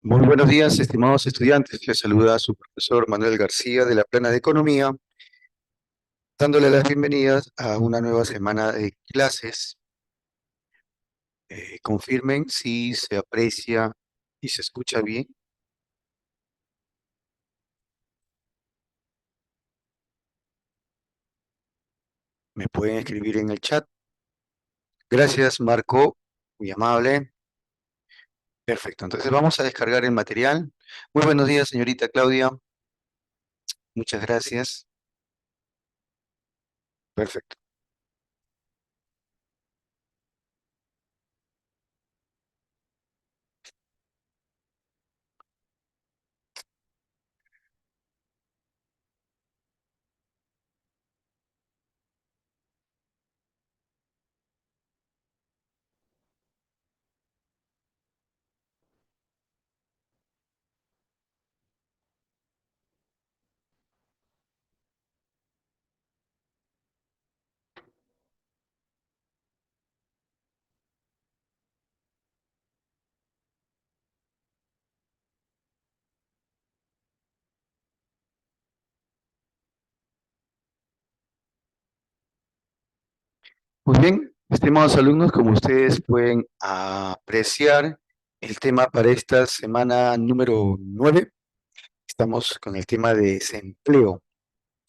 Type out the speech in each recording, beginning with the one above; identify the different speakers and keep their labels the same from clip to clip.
Speaker 1: Muy buenos días, estimados estudiantes. Les saluda su profesor Manuel García de la Plana de Economía, dándole las bienvenidas a una nueva semana de clases. Confirmen si se aprecia y se escucha bien. Me pueden escribir en el chat. Gracias, Marco. Muy amable. Perfecto. Entonces vamos a descargar el material. Muy buenos días, señorita Claudia. Muchas gracias. Perfecto. Muy bien, estimados alumnos, como ustedes pueden apreciar, el tema para esta semana número 9, estamos con el tema de desempleo.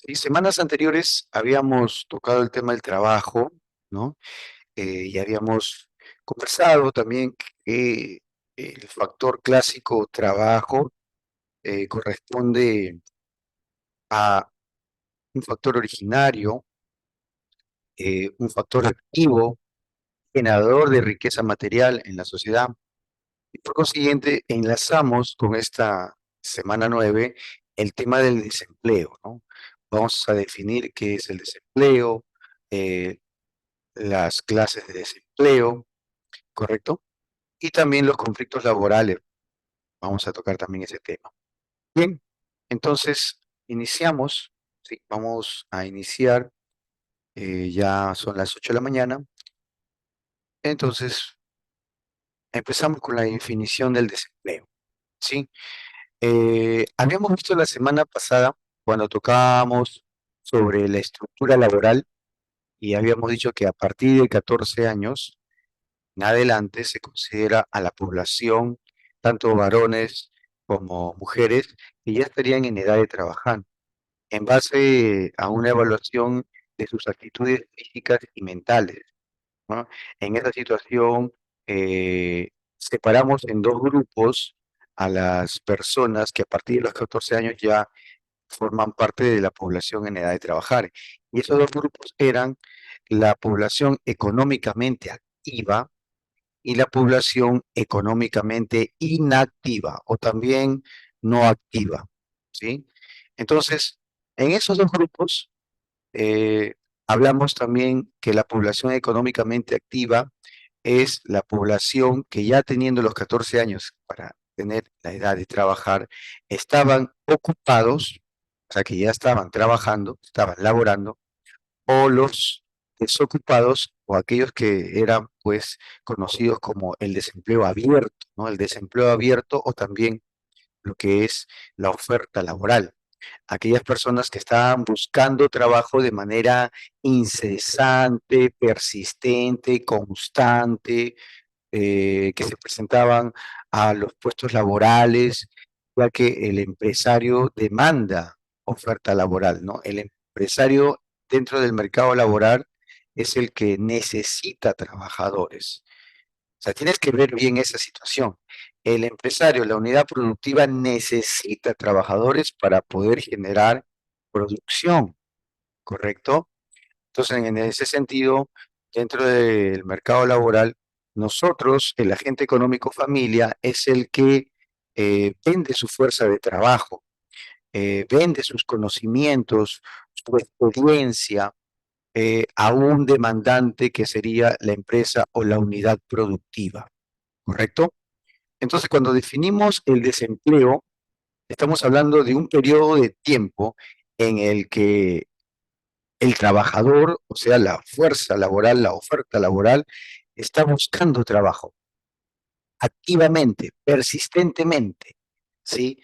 Speaker 1: Y semanas anteriores habíamos tocado el tema del trabajo, ¿no? Y habíamos conversado también que el factor clásico trabajo corresponde a un factor originario, un factor activo, generador de riqueza material en la sociedad. Y por consiguiente, enlazamos con esta semana 9 el tema del desempleo, ¿no? Vamos a definir qué es el desempleo, eh, las clases de desempleo, ¿correcto? Y también los conflictos laborales. Vamos a tocar también ese tema. Bien, entonces iniciamos, sí, vamos a iniciar, ya son las 8 de la mañana, entonces empezamos con la definición del desempleo, ¿sí? Habíamos visto la semana pasada cuando tocábamos sobre la estructura laboral y habíamos dicho que a partir de 14 años en adelante se considera a la población, tanto varones como mujeres, que ya estarían en edad de trabajar, en base a una evaluación de sus actitudes físicas y mentales, ¿no? En esa situación, separamos en dos grupos a las personas que a partir de los 14 años ya forman parte de la población en edad de trabajar. Y esos dos grupos eran la población económicamente activa y la población económicamente inactiva o también no activa, ¿sí? Entonces, en esos dos grupos eh, hablamos también que la población económicamente activa es la población que ya teniendo los 14 años para tener la edad de trabajar, estaban ocupados, o sea que ya estaban trabajando, estaban laborando, o los desocupados o aquellos que eran pues conocidos como el desempleo abierto, ¿no? El desempleo abierto o también lo que es la oferta laboral, aquellas personas que estaban buscando trabajo de manera incesante, persistente, constante, que se presentaban a los puestos laborales, ya que el empresario demanda oferta laboral, ¿no? El empresario dentro del mercado laboral es el que necesita trabajadores. O sea, tienes que ver bien esa situación. El empresario, la unidad productiva necesita trabajadores para poder generar producción, ¿correcto? Entonces, en ese sentido, dentro del mercado laboral, nosotros, el agente económico familia, es el que vende su fuerza de trabajo, vende sus conocimientos, su experiencia a un demandante que sería la empresa o la unidad productiva, ¿correcto? Entonces, cuando definimos el desempleo, estamos hablando de un periodo de tiempo en el que el trabajador, o sea, la fuerza laboral, la oferta laboral, está buscando trabajo. activamente, persistentemente, ¿sí?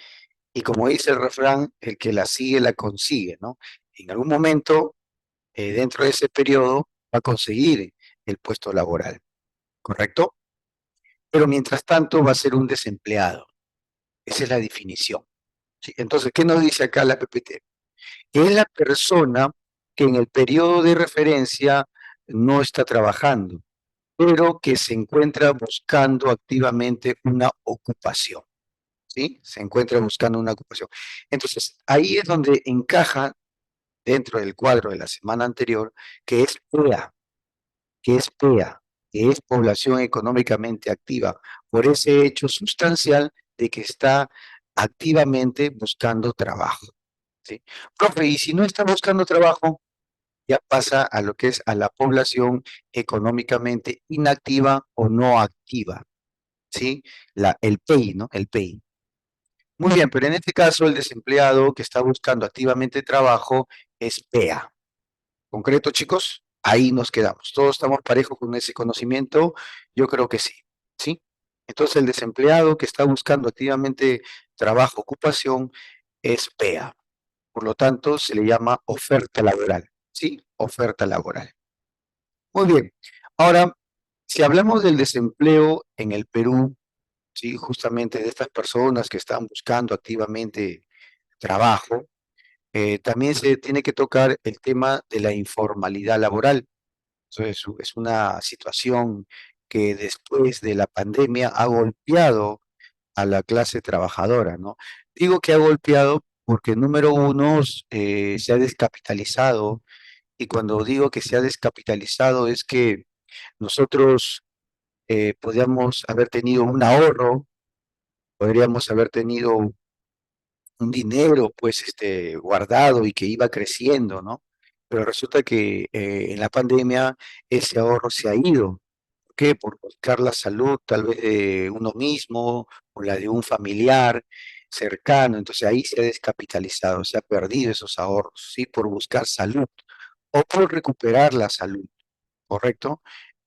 Speaker 1: Y como dice el refrán, el que la sigue, la consigue, ¿no? En algún momento, dentro de ese periodo, va a conseguir el puesto laboral, ¿correcto? Pero mientras tanto va a ser un desempleado. Esa es la definición. ¿Sí? Entonces, ¿qué nos dice acá la PPT? Que es la persona que en el periodo de referencia no está trabajando, pero que se encuentra buscando activamente una ocupación, ¿sí? Se encuentra buscando una ocupación. Entonces, ahí es donde encaja dentro del cuadro de la semana anterior, que es PEA, que es PEA, que es población económicamente activa, por ese hecho sustancial de que está activamente buscando trabajo, ¿sí? Profe, y si no está buscando trabajo, ya pasa a lo que es a la población económicamente inactiva o no activa, ¿sí? El PEI, ¿no? El PEI. Muy bien, pero en este caso el desempleado que está buscando activamente trabajo es PEA. ¿Concreto, chicos? Ahí nos quedamos. ¿Todos estamos parejos con ese conocimiento? Yo creo que sí, ¿sí? Entonces el desempleado que está buscando activamente trabajo, ocupación, es PEA. Por lo tanto, se le llama oferta laboral, ¿sí? Oferta laboral. Muy bien. Ahora, si hablamos del desempleo en el Perú, ¿sí? Justamente de estas personas que están buscando activamente trabajo, también se tiene que tocar el tema de la informalidad laboral. Entonces, es una situación que después de la pandemia ha golpeado a la clase trabajadora, ¿no? Digo que ha golpeado porque, número uno, se ha descapitalizado, y cuando digo que se ha descapitalizado es que nosotros podríamos haber tenido un ahorro, podríamos haber tenido un dinero pues guardado y que iba creciendo, ¿no? Pero resulta que en la pandemia ese ahorro se ha ido. ¿Por qué? Por buscar la salud tal vez de uno mismo o la de un familiar cercano. Entonces ahí se ha descapitalizado, se ha perdido esos ahorros, ¿sí? Por buscar salud o por recuperar la salud, ¿correcto?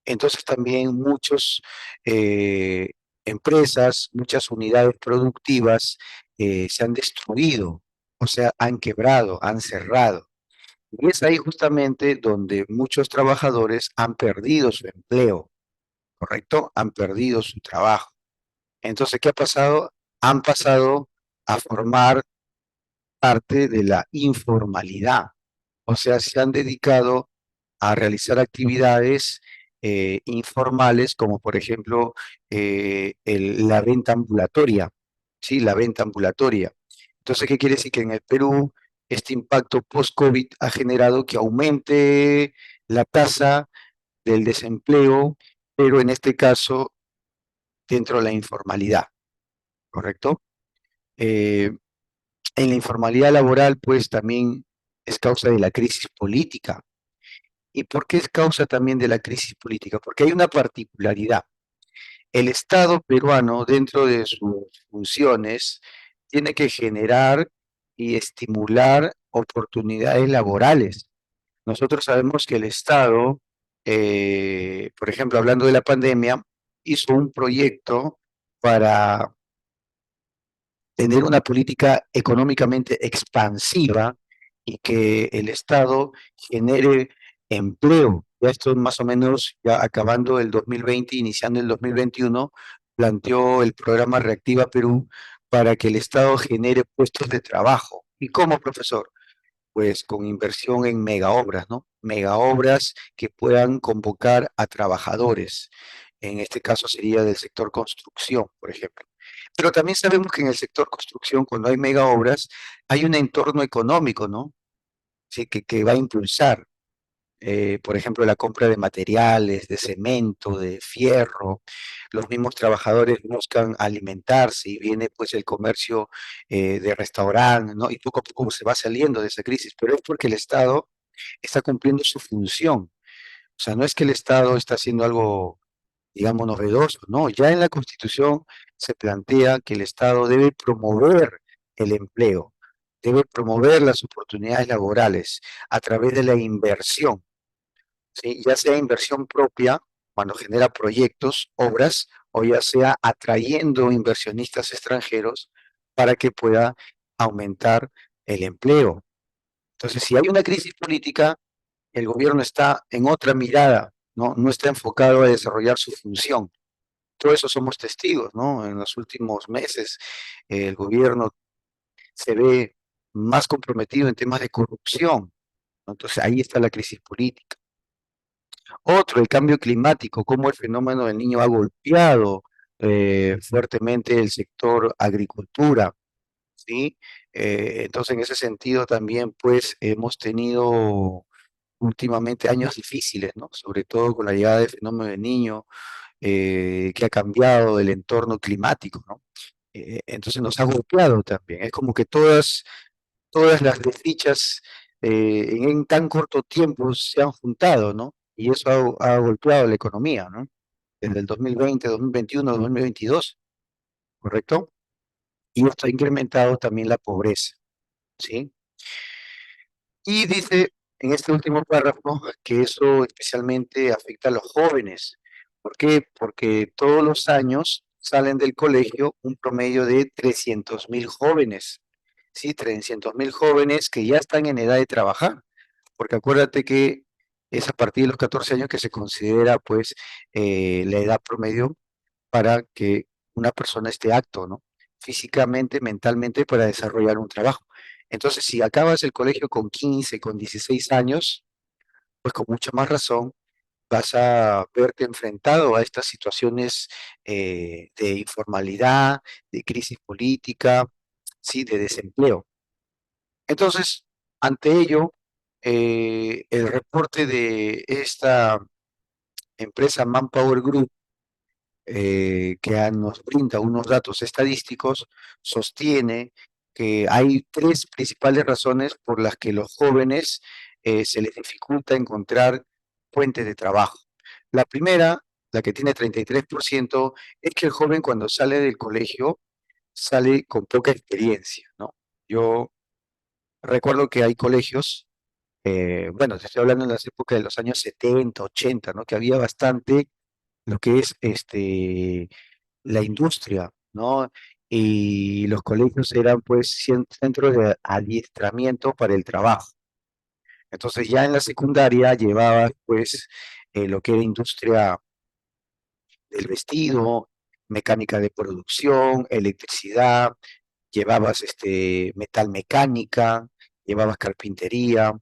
Speaker 1: Entonces también muchas empresas, muchas unidades productivas se han destruido, o sea, han quebrado, han cerrado. Y es ahí justamente donde muchos trabajadores han perdido su empleo, ¿correcto? Han perdido su trabajo. Entonces, ¿qué ha pasado? Han pasado a formar parte de la informalidad, o sea, se han dedicado a realizar actividades informales, como por ejemplo la venta ambulatoria, ¿sí? La venta ambulatoria. Entonces, ¿qué quiere decir? Que en el Perú este impacto post-COVID ha generado que aumente la tasa del desempleo, pero en este caso dentro de la informalidad, ¿correcto? Eh, en la informalidad laboral, pues también es causa de la crisis política. ¿Y por qué es causa también de la crisis política? Porque hay una particularidad. El Estado peruano, dentro de sus funciones, tiene que generar y estimular oportunidades laborales. Nosotros sabemos que el Estado, por ejemplo, hablando de la pandemia, hizo un proyecto para tener una política económicamente expansiva y que el Estado genere empleo. Ya esto más o menos, ya acabando el 2020, iniciando el 2021, planteó el programa Reactiva Perú para que el Estado genere puestos de trabajo. ¿Y cómo, profesor? Pues con inversión en megaobras, ¿no? Megaobras que puedan convocar a trabajadores. En este caso sería del sector construcción, por ejemplo. Pero también sabemos que en el sector construcción, cuando hay megaobras, hay un entorno económico, ¿no? Sí, que va a impulsar, por ejemplo, la compra de materiales, de cemento, de fierro. Los mismos trabajadores buscan alimentarse y viene pues el comercio de restaurante, ¿no? Y poco a poco se va saliendo de esa crisis, pero es porque el Estado está cumpliendo su función. O sea, no es que el Estado está haciendo algo, digamos, novedoso, no, ya en la Constitución se plantea que el Estado debe promover el empleo, debe promover las oportunidades laborales a través de la inversión, ¿sí? Ya sea inversión propia, cuando genera proyectos, obras, o ya sea atrayendo inversionistas extranjeros para que pueda aumentar el empleo. Entonces, si hay una crisis política, el gobierno está en otra mirada, ¿no? No está enfocado a desarrollar su función. Todo eso somos testigos, ¿no? En los últimos meses, el gobierno se ve más comprometido en temas de corrupción, ¿no? Entonces, ahí está la crisis política. Otro, el cambio climático, cómo el fenómeno del niño ha golpeado fuertemente el sector agricultura, ¿sí? Entonces, en ese sentido también, pues, hemos tenido últimamente años difíciles, ¿no? Sobre todo con la llegada del fenómeno del niño, que ha cambiado el entorno climático, ¿no? Entonces nos ha golpeado también. Es como que todas las desdichas en tan corto tiempo se han juntado, ¿no? Y eso ha golpeado la economía, ¿no? Desde el 2020, 2021, 2022, ¿correcto? Y esto ha incrementado también la pobreza, ¿sí? Y dice en este último párrafo que eso especialmente afecta a los jóvenes. ¿Por qué? Porque todos los años salen del colegio un promedio de 300.000 jóvenes, ¿sí? 300.000 jóvenes que ya están en edad de trabajar, porque acuérdate que es a partir de los 14 años que se considera pues la edad promedio para que una persona esté apto, ¿no? Físicamente, mentalmente, para desarrollar un trabajo. Entonces, si acabas el colegio con 15, con 16 años, pues con mucha más razón vas a verte enfrentado a estas situaciones de informalidad, de crisis política, sí, de desempleo. Entonces, ante ello, el reporte de esta empresa Manpower Group nos brinda unos datos estadísticos, sostiene que hay tres principales razones por las que los jóvenes se les dificulta encontrar fuentes de trabajo. La primera, la que tiene 33%, es que el joven cuando sale del colegio sale con poca experiencia, ¿no? Yo recuerdo que hay colegios, bueno, te estoy hablando en las épocas de los años 70, 80, ¿no? Que había bastante lo que es la industria, ¿no? Y los colegios eran pues centros de adiestramiento para el trabajo. Entonces ya en la secundaria llevabas pues lo que era industria del vestido, mecánica de producción, electricidad, llevabas metal mecánica, llevabas carpintería,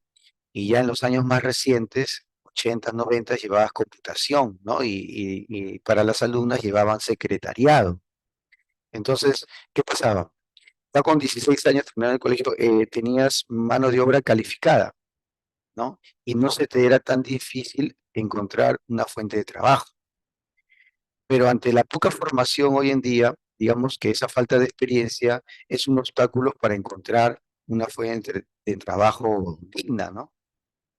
Speaker 1: y ya en los años más recientes, 80, 90, llevabas computación, ¿no? Y para las alumnas llevaban secretariado. Entonces, ¿qué pasaba? Ya con 16 años terminando el colegio, tenías mano de obra calificada, ¿no? Y no se te era tan difícil encontrar una fuente de trabajo. Pero ante la poca formación hoy en día, digamos que esa falta de experiencia es un obstáculo para encontrar una fuente de trabajo digna, ¿no?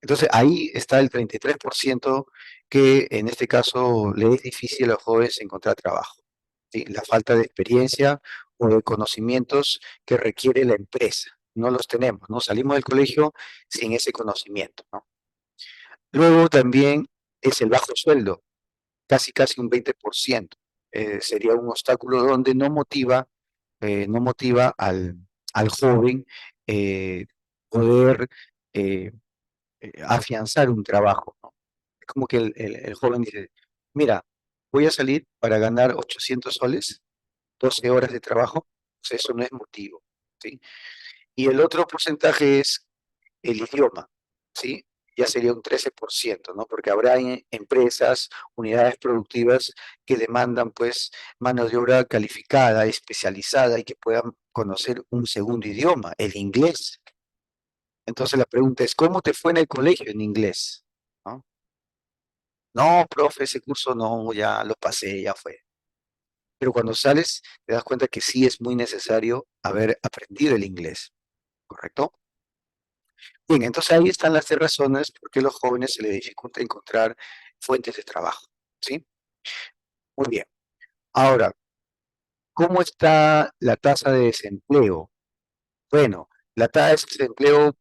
Speaker 1: Entonces ahí está el 33% que en este caso le es difícil a los jóvenes encontrar trabajo, ¿sí? La falta de experiencia o de conocimientos que requiere la empresa. No los tenemos, ¿no? Salimos del colegio sin ese conocimiento, ¿no? Luego también es el bajo sueldo, casi un 20%. Sería un obstáculo donde no motiva al joven poder eh, afianzar un trabajo, ¿no? Es como que el joven dice, mira, voy a salir para ganar 800 soles, 12 horas de trabajo, pues eso no es motivo, ¿sí? Y el otro porcentaje es el idioma, ¿sí? Ya sería un 13%, ¿no? Porque habrá empresas, unidades productivas que demandan, pues, mano de obra calificada, especializada y que puedan conocer un segundo idioma, el inglés. Entonces la pregunta es, ¿cómo te fue en el colegio en inglés? ¿No? No, profe, ese curso no, ya lo pasé, ya fue. Pero cuando sales, te das cuenta que sí es muy necesario haber aprendido el inglés, ¿correcto? Bien, entonces ahí están las tres razones por qué a los jóvenes se les dificulta encontrar fuentes de trabajo, ¿sí? Muy bien. Ahora, ¿cómo está la tasa de desempleo? Bueno, la tasa de desempleo,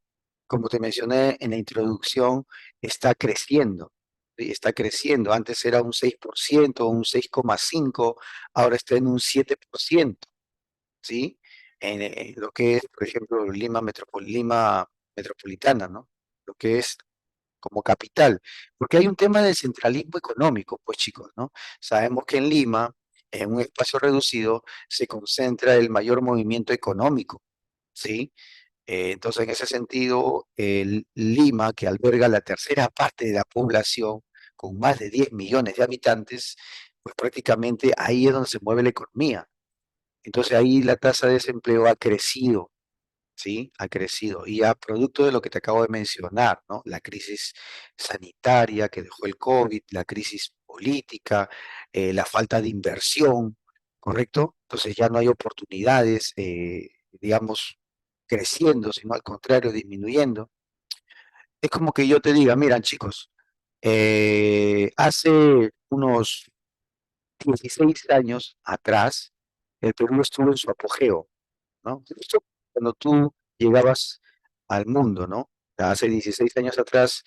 Speaker 1: como te mencioné en la introducción, está creciendo. ¿sí? Está creciendo. Antes era un 6%, un 6,5%, ahora está en un 7%, ¿sí? En lo que es, por ejemplo, Lima metropolitana, ¿no? Lo que es como capital, porque hay un tema de centralismo económico, pues chicos, ¿no? Sabemos que en Lima, en un espacio reducido, se concentra el mayor movimiento económico, ¿sí? Entonces, en ese sentido, Lima, que alberga la tercera parte de la población, con más de 10 millones de habitantes, pues prácticamente ahí es donde se mueve la economía. Entonces ahí la tasa de desempleo ha crecido, ¿sí? Ha crecido. Y ya producto de lo que te acabo de mencionar, ¿no? La crisis sanitaria que dejó el COVID, la crisis política, la falta de inversión, ¿correcto? Entonces ya no hay oportunidades, digamos, creciendo, sino al contrario, disminuyendo. Es como que yo te diga, miran chicos, hace unos 16 años atrás, el Perú estuvo en su apogeo, ¿no? Justo cuando tú llegabas al mundo, ¿no? Hace 16 años atrás,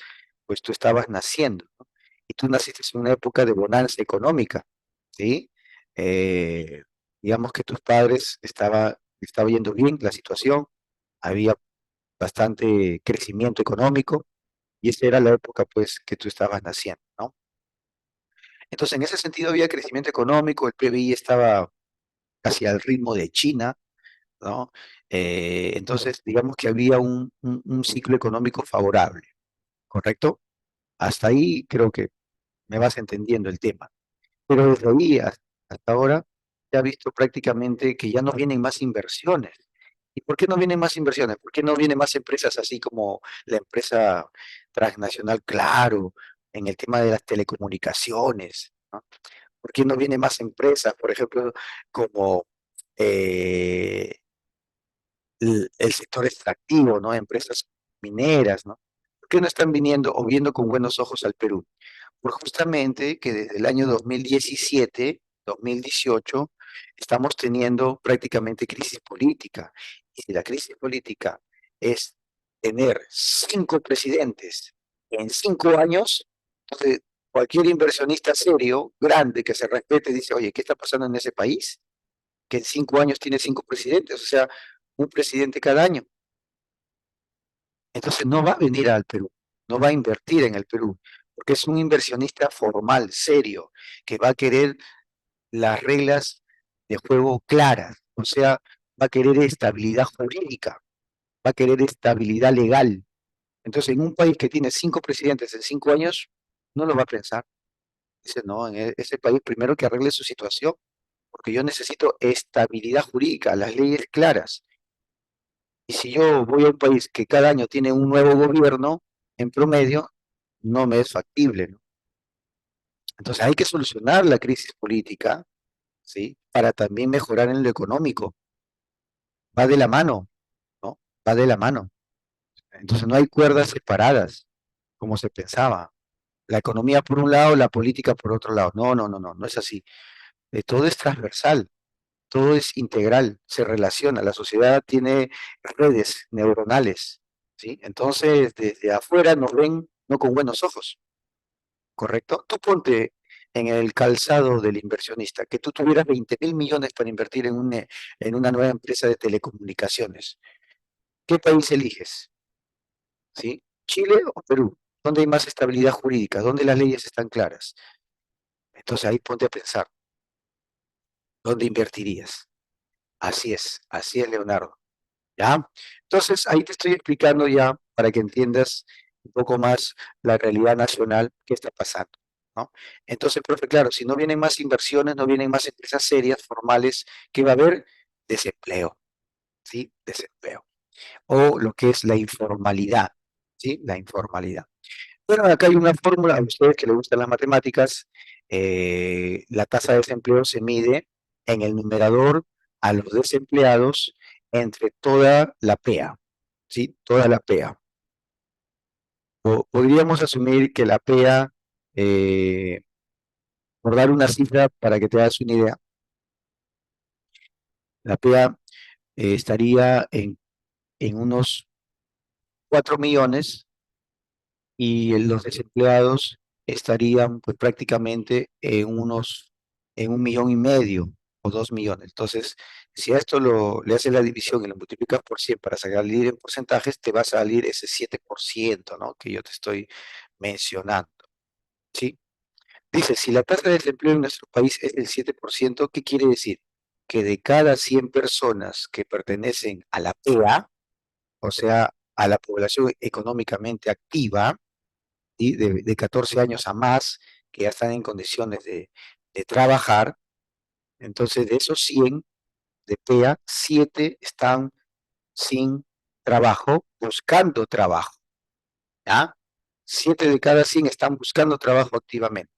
Speaker 1: pues tú estabas naciendo, ¿no? Y tú naciste en una época de bonanza económica, ¿sí? Eh, digamos que tus padres estaba yendo bien la situación, había bastante crecimiento económico y esa era la época, pues, que tú estabas naciendo, ¿no? Entonces, en ese sentido había crecimiento económico, el PBI estaba casi al ritmo de China, ¿no? Entonces, digamos que había un ciclo económico favorable, ¿correcto? Hasta ahí creo que me vas entendiendo el tema. Pero desde ahí hasta ahora se ha visto prácticamente que ya no vienen más inversiones. ¿Y por qué no vienen más inversiones? ¿Por qué no vienen más empresas así como la empresa transnacional Claro, en el tema de las telecomunicaciones, ¿no? ¿Por qué no vienen más empresas, por ejemplo, como eh, el sector extractivo, ¿no? Empresas mineras, ¿no? ¿Por qué no están viniendo o viendo con buenos ojos al Perú? Pues justamente que desde el año 2017, 2018, estamos teniendo prácticamente crisis política. Y si la crisis política es tener 5 presidentes en 5 años, entonces cualquier inversionista serio, grande, que se respete, dice, oye, ¿qué está pasando en ese país? Que en 5 años tiene 5 presidentes, o sea, un presidente cada año. Entonces no va a venir al Perú, no va a invertir en el Perú, porque es un inversionista formal, serio, que va a querer las reglas de juego claras, o sea, va a querer estabilidad jurídica, va a querer estabilidad legal. Entonces, en un país que tiene 5 presidentes en 5 años, no lo va a pensar. Dice, no, en ese país primero que arregle su situación, porque yo necesito estabilidad jurídica, las leyes claras. Y si yo voy a un país que cada año tiene un nuevo gobierno, en promedio, no me es factible, ¿no? Entonces hay que solucionar la crisis política, ¿sí? Para también mejorar en lo económico. Va de la mano, ¿no? Va de la mano. Entonces no hay cuerdas separadas, como se pensaba. La economía por un lado, la política por otro lado. No, no, no, no, no es así. Todo es transversal, todo es integral, se relaciona. La sociedad tiene redes neuronales, ¿sí? Entonces, desde afuera nos ven no con buenos ojos, ¿correcto? Tú ponte en el calzado del inversionista, que tú tuvieras 20.000 millones para invertir en una nueva empresa de telecomunicaciones. ¿Qué país eliges? ¿Sí? ¿Chile o Perú? ¿Dónde hay más estabilidad jurídica? ¿Dónde las leyes están claras? Entonces ahí ponte a pensar, ¿dónde invertirías? Así es, Leonardo. ¿Ya? Entonces, ahí te estoy explicando ya para que entiendas un poco más la realidad nacional que está pasando, ¿no? Entonces, profe, claro, si no vienen más inversiones, no vienen más empresas serias, formales, ¿qué va a haber? Desempleo, ¿sí? Desempleo. O lo que es la informalidad, ¿sí? La informalidad. Bueno, acá hay una fórmula, a ustedes que les gustan las matemáticas, la tasa de desempleo se mide en el numerador a los desempleados entre toda la PEA, ¿sí? Toda la PEA. Podríamos asumir que la PEA, por dar una cifra para que te hagas una idea, la PEA estaría en unos 4 millones y los desempleados estarían pues prácticamente en 1,5 millones o 2 millones. Entonces, si a esto le haces la división y lo multiplicas por 100 para salir en porcentajes, te va a salir ese 7%, ¿no? Que yo te estoy mencionando, ¿sí? Dice, si la tasa de desempleo en nuestro país es del 7%, ¿qué quiere decir? Que de cada 100 personas que pertenecen a la PEA, o sea, a la población económicamente activa, y de 14 años a más, que ya están en condiciones de trabajar, entonces de esos 100 de PEA, 7 están sin trabajo, buscando trabajo, ¿ya? 7 de cada 100 están buscando trabajo activamente.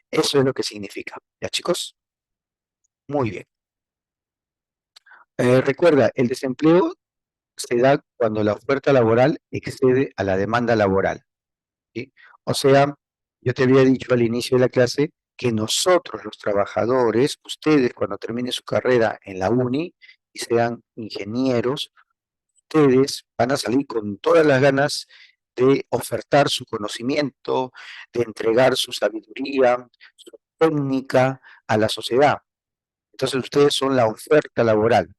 Speaker 1: Eso es lo que significa. ¿Ya, chicos? Muy bien. Recuerda, el desempleo se da cuando la oferta laboral excede a la demanda laboral, ¿sí? O sea, yo te había dicho al inicio de la clase que nosotros, los trabajadores, ustedes cuando terminen su carrera en la uni y sean ingenieros, ustedes van a salir con todas las ganas de ofertar su conocimiento, de entregar su sabiduría, su técnica a la sociedad. Entonces ustedes son la oferta laboral.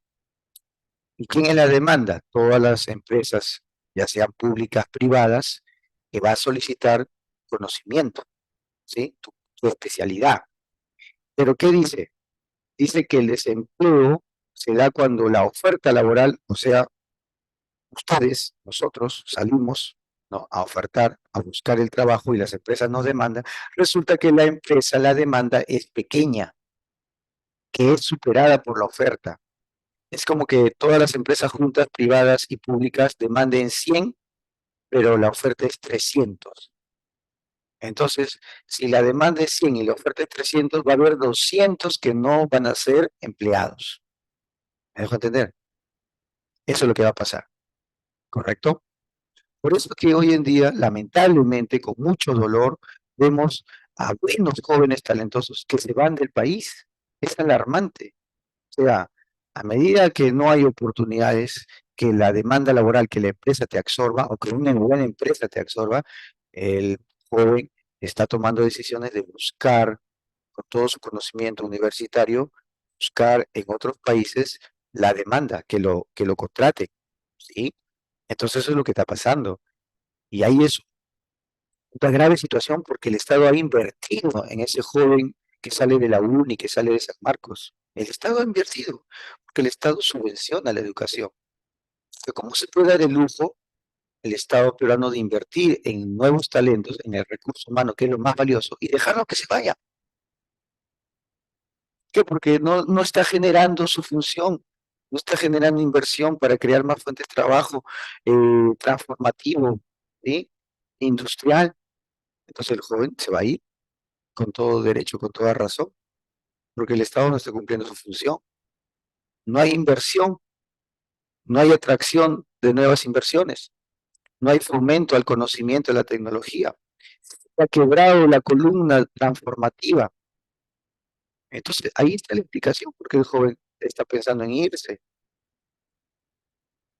Speaker 1: ¿Y quién es la demanda? Todas las empresas, ya sean públicas, privadas, que va a solicitar conocimiento, ¿sí? Tu especialidad. Pero ¿qué dice? Dice que el desempleo se da cuando la oferta laboral, o sea, ustedes, nosotros salimos, ¿no?, a ofertar, a buscar el trabajo y las empresas nos demandan, resulta que la demanda es pequeña, que es superada por la oferta. Es como que todas las empresas juntas, privadas y públicas, demanden 100, pero la oferta es 300. Entonces, si la demanda es 100 y la oferta es 300, va a haber 200 que no van a ser empleados. ¿Me dejo entender? Eso es lo que va a pasar, ¿correcto? Por eso es que hoy en día, lamentablemente, con mucho dolor, vemos a buenos jóvenes talentosos que se van del país. Es alarmante. O sea, a medida que no hay oportunidades, que la demanda laboral, que la empresa te absorba o que una buena empresa te absorba, el joven está tomando decisiones de buscar, con todo su conocimiento universitario, buscar en otros países la demanda, que lo contrate, ¿sí? Entonces eso es lo que está pasando. Y ahí es una grave situación porque el Estado ha invertido en ese joven que sale de la UNI, que sale de San Marcos. El Estado ha invertido, porque el Estado subvenciona la educación. Pero ¿cómo se puede dar el lujo el Estado peruano de invertir en nuevos talentos, en el recurso humano, que es lo más valioso, y dejarlo que se vaya? ¿Qué? Porque no está generando su función, no está generando inversión para crear más fuentes de trabajo transformativo, ¿sí? Industrial. Entonces el joven se va a ir con todo derecho, con toda razón, porque el Estado no está cumpliendo su función. No hay inversión, no hay atracción de nuevas inversiones, no hay fomento al conocimiento de la tecnología. Se ha quebrado la columna transformativa. Entonces, ahí está la explicación porque el joven está pensando en irse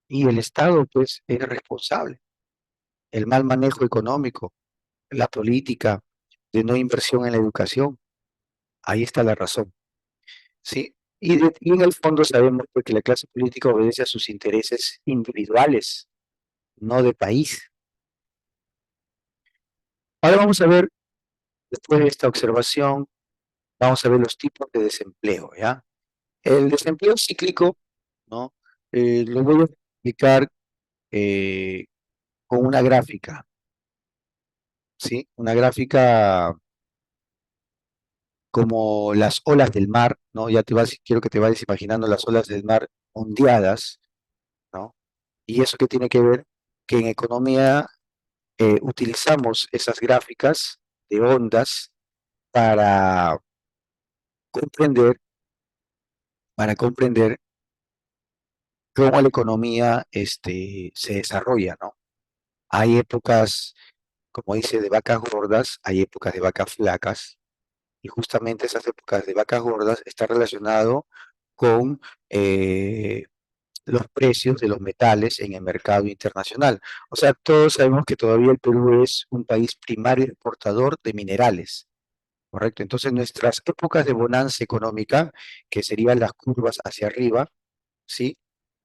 Speaker 1: y el Estado, pues, es responsable. El mal manejo económico, la política de no inversión en la educación, ahí está la razón, ¿sí? Y en el fondo sabemos pues, que la clase política obedece a sus intereses individuales, no de país. Ahora vamos a ver, después de esta observación, vamos a ver los tipos de desempleo, ¿ya? El desempleo cíclico, ¿no? Lo voy a explicar eh, con una gráfica, ¿sí? Una gráfica como las olas del mar, ¿no? Quiero que te vayas imaginando las olas del mar ondeadas, ¿no? Y eso que tiene que ver que en economía utilizamos esas gráficas de ondas para comprender, para comprender cómo la economía se desarrolla, ¿no? Hay épocas, como dice, de vacas gordas, hay épocas de vacas flacas, y justamente esas épocas de vacas gordas está relacionado con eh, los precios de los metales en el mercado internacional. O sea, todos sabemos que todavía el Perú es un país primario exportador de minerales, ¿correcto? Entonces, nuestras épocas de bonanza económica, que serían las curvas hacia arriba, ¿sí?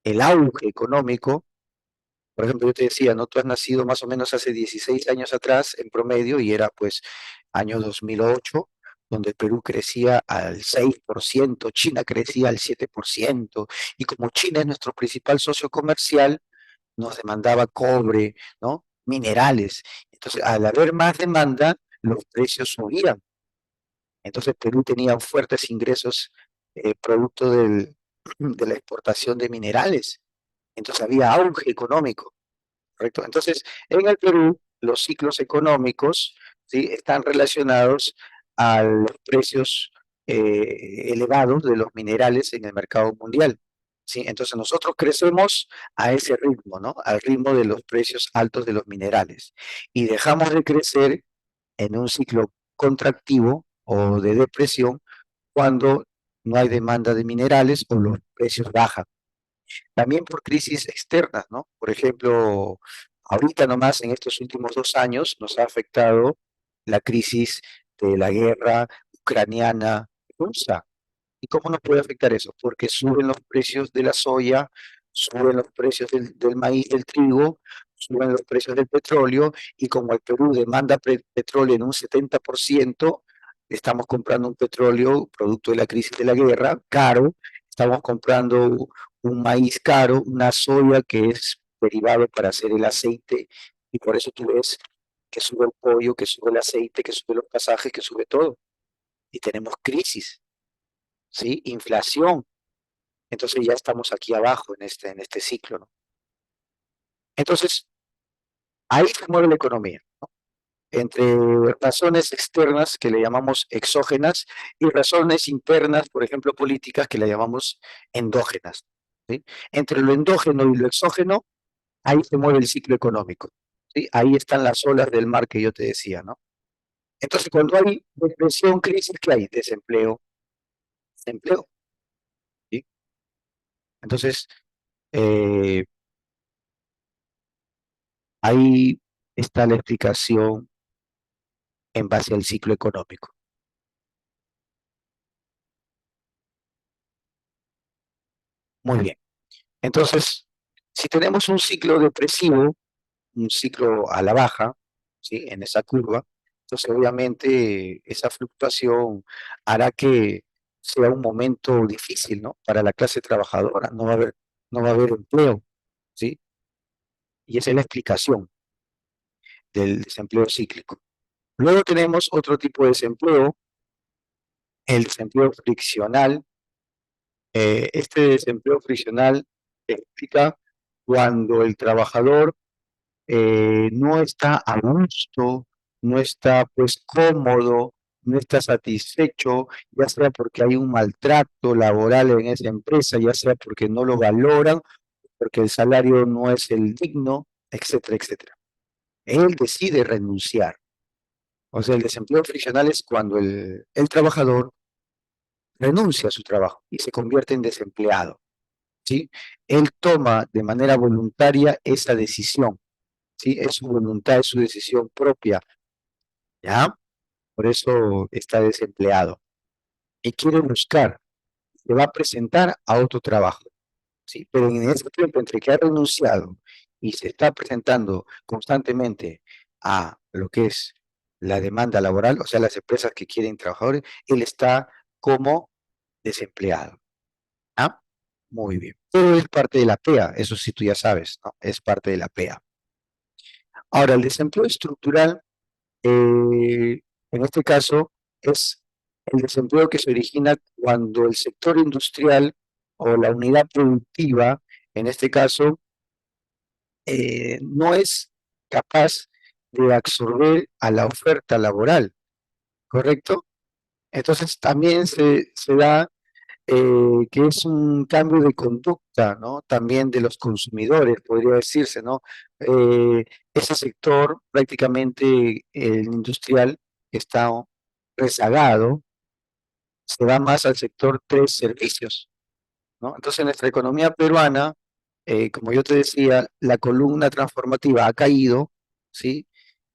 Speaker 1: El auge económico, por ejemplo, yo te decía, ¿no? Tú has nacido más o menos hace 16 años atrás en promedio y era pues año 2008, donde el Perú crecía al 6%, China crecía al 7%, y como China es nuestro principal socio comercial, nos demandaba cobre, ¿no? Minerales. Entonces, al haber más demanda, los precios subían. Entonces, Perú tenía fuertes ingresos producto de la exportación de minerales. Entonces, había auge económico. ¿Correcto? Entonces, en el Perú, los ciclos económicos, ¿sí? Están relacionados a los precios elevados de los minerales en el mercado mundial. ¿Sí? Entonces, nosotros crecemos a ese ritmo, ¿no? Al ritmo de los precios altos de los minerales. Y dejamos de crecer en un ciclo contractivo o de depresión cuando no hay demanda de minerales o los precios bajan. También por crisis externas, ¿no? Por ejemplo, ahorita nomás en estos últimos 2 años nos ha afectado la crisis de la guerra ucraniana rusa. ¿Y cómo nos puede afectar eso? Porque suben los precios de la soya, suben los precios del maíz, del trigo, suben los precios del petróleo, y como el Perú demanda petróleo en un 70%, estamos comprando un petróleo producto de la crisis de la guerra, caro, estamos comprando un maíz caro, una soya que es derivado para hacer el aceite, y por eso tú ves que sube el pollo, que sube el aceite, que sube los pasajes, que sube todo. Y tenemos crisis, ¿sí? Inflación. Entonces ya estamos aquí abajo en este ciclo, ¿no? Entonces, ahí se mueve la economía, ¿no? Entre razones externas que le llamamos exógenas y razones internas, por ejemplo, políticas, que le llamamos endógenas, ¿sí? Entre lo endógeno y lo exógeno, ahí se mueve el ciclo económico, ¿sí? Ahí están las olas del mar que yo te decía, ¿no? Entonces, cuando hay depresión, crisis, ¿qué hay? Desempleo, desempleo, ¿sí? Entonces, eh, ahí está la explicación en base al ciclo económico. Muy bien. Entonces, si tenemos un ciclo depresivo, un ciclo a la baja, ¿sí? En esa curva, entonces obviamente esa fluctuación hará que sea un momento difícil, ¿no? Para la clase trabajadora, no va a haber empleo, ¿sí? Y esa es la explicación del desempleo cíclico. Luego tenemos otro tipo de desempleo, el desempleo friccional. Este desempleo friccional explica cuando el trabajador no está a gusto, no está pues cómodo, no está satisfecho, ya sea porque hay un maltrato laboral en esa empresa, ya sea porque no lo valoran, porque el salario no es el digno, etcétera, etcétera. Él decide renunciar. O sea, el desempleo friccional es cuando el trabajador renuncia a su trabajo y se convierte en desempleado, ¿sí? Él toma de manera voluntaria esa decisión, ¿sí? Es su voluntad, es su decisión propia, ¿ya? Por eso está desempleado y quiere buscar, se va a presentar a otro trabajo, ¿sí? Pero en ese tiempo entre que ha renunciado y se está presentando constantemente a lo que es la demanda laboral, o sea, las empresas que quieren trabajadores, él está como desempleado. ¿Ah? Muy bien. Pero es parte de la PEA, eso sí tú ya sabes, ¿no? Es parte de la PEA. Ahora, el desempleo estructural, en este caso, es el desempleo que se origina cuando el sector industrial o la unidad productiva, en este caso, no es capaz de absorber a la oferta laboral, ¿correcto? Entonces también se da que es un cambio de conducta, ¿no? También de los consumidores, podría decirse, ¿no? Ese sector, prácticamente el industrial, está rezagado, se va más al sector tres servicios, ¿no? Entonces, nuestra economía peruana como yo te decía, la columna transformativa ha caído, ¿sí?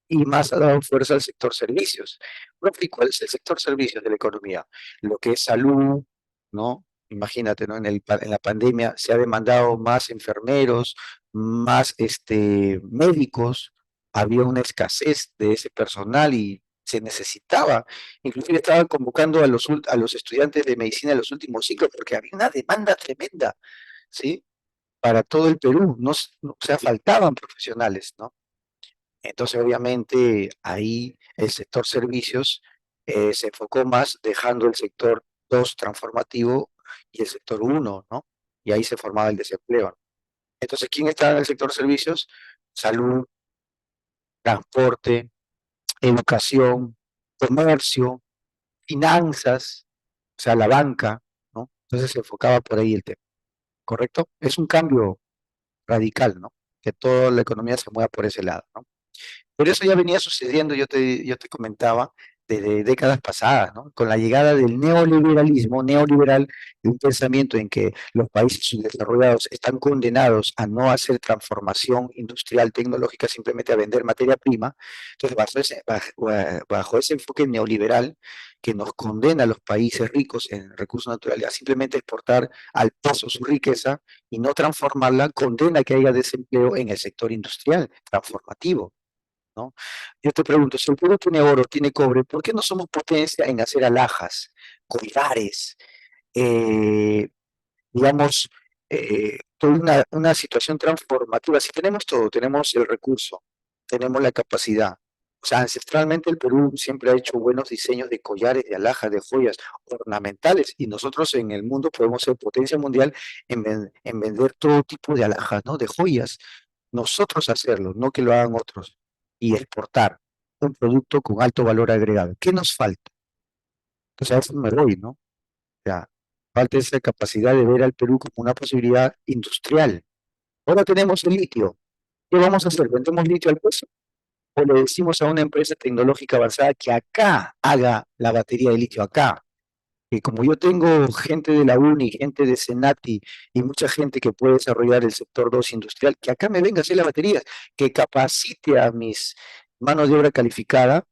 Speaker 1: Y más ha dado fuerza al sector servicios. Profe, ¿cuál es el sector servicios de la economía? Lo que es salud, ¿no? Imagínate, ¿no? En la pandemia se ha demandado más enfermeros, más médicos, había una escasez de ese personal y se necesitaba. Inclusive estaban convocando a a los estudiantes de medicina de los últimos ciclos porque había una demanda tremenda, ¿sí? Para todo el Perú, no, o sea, faltaban profesionales, ¿no? Entonces, obviamente, ahí el sector servicios se enfocó más dejando el sector 2 transformativo y el sector uno, ¿no? Y ahí se formaba el desempleo. Entonces, ¿quién está en el sector servicios? Salud, transporte, educación, comercio, finanzas, o sea, la banca, ¿no? Entonces se enfocaba por ahí el tema, ¿correcto? Es un cambio radical, ¿no? Que toda la economía se mueva por ese lado, ¿no? Pero eso ya venía sucediendo, yo te comentaba, desde décadas pasadas, ¿no? Con la llegada del neoliberalismo, neoliberal, de un pensamiento en que los países subdesarrollados están condenados a no hacer transformación industrial, tecnológica, simplemente a vender materia prima. Entonces, bajo ese enfoque neoliberal que nos condena a los países ricos en recursos naturales a simplemente exportar al paso su riqueza y no transformarla, condena que haya desempleo en el sector industrial transformativo, ¿no? Yo te pregunto, si el Perú tiene oro, tiene cobre, ¿por qué no somos potencia en hacer alhajas, collares, eh, digamos, toda una situación transformativa? Si tenemos todo, tenemos el recurso, tenemos la capacidad. O sea, ancestralmente el Perú siempre ha hecho buenos diseños de collares, de alhajas, de joyas ornamentales, y nosotros en el mundo podemos ser potencia mundial en vender todo tipo de alhajas, ¿no? De joyas. Nosotros hacerlo, no que lo hagan otros, y exportar un producto con alto valor agregado. ¿Qué nos falta? Entonces a eso me voy, ¿no? O sea, falta esa capacidad de ver al Perú como una posibilidad industrial. Ahora tenemos el litio. ¿Qué vamos a hacer? ¿Vendemos litio al peso? ¿O le decimos a una empresa tecnológica avanzada que acá haga la batería de litio, acá? Que como yo tengo gente de la UNI, gente de Senati y mucha gente que puede desarrollar el sector 2 industrial, que acá me venga a hacer las baterías, que capacite a mis manos de obra calificada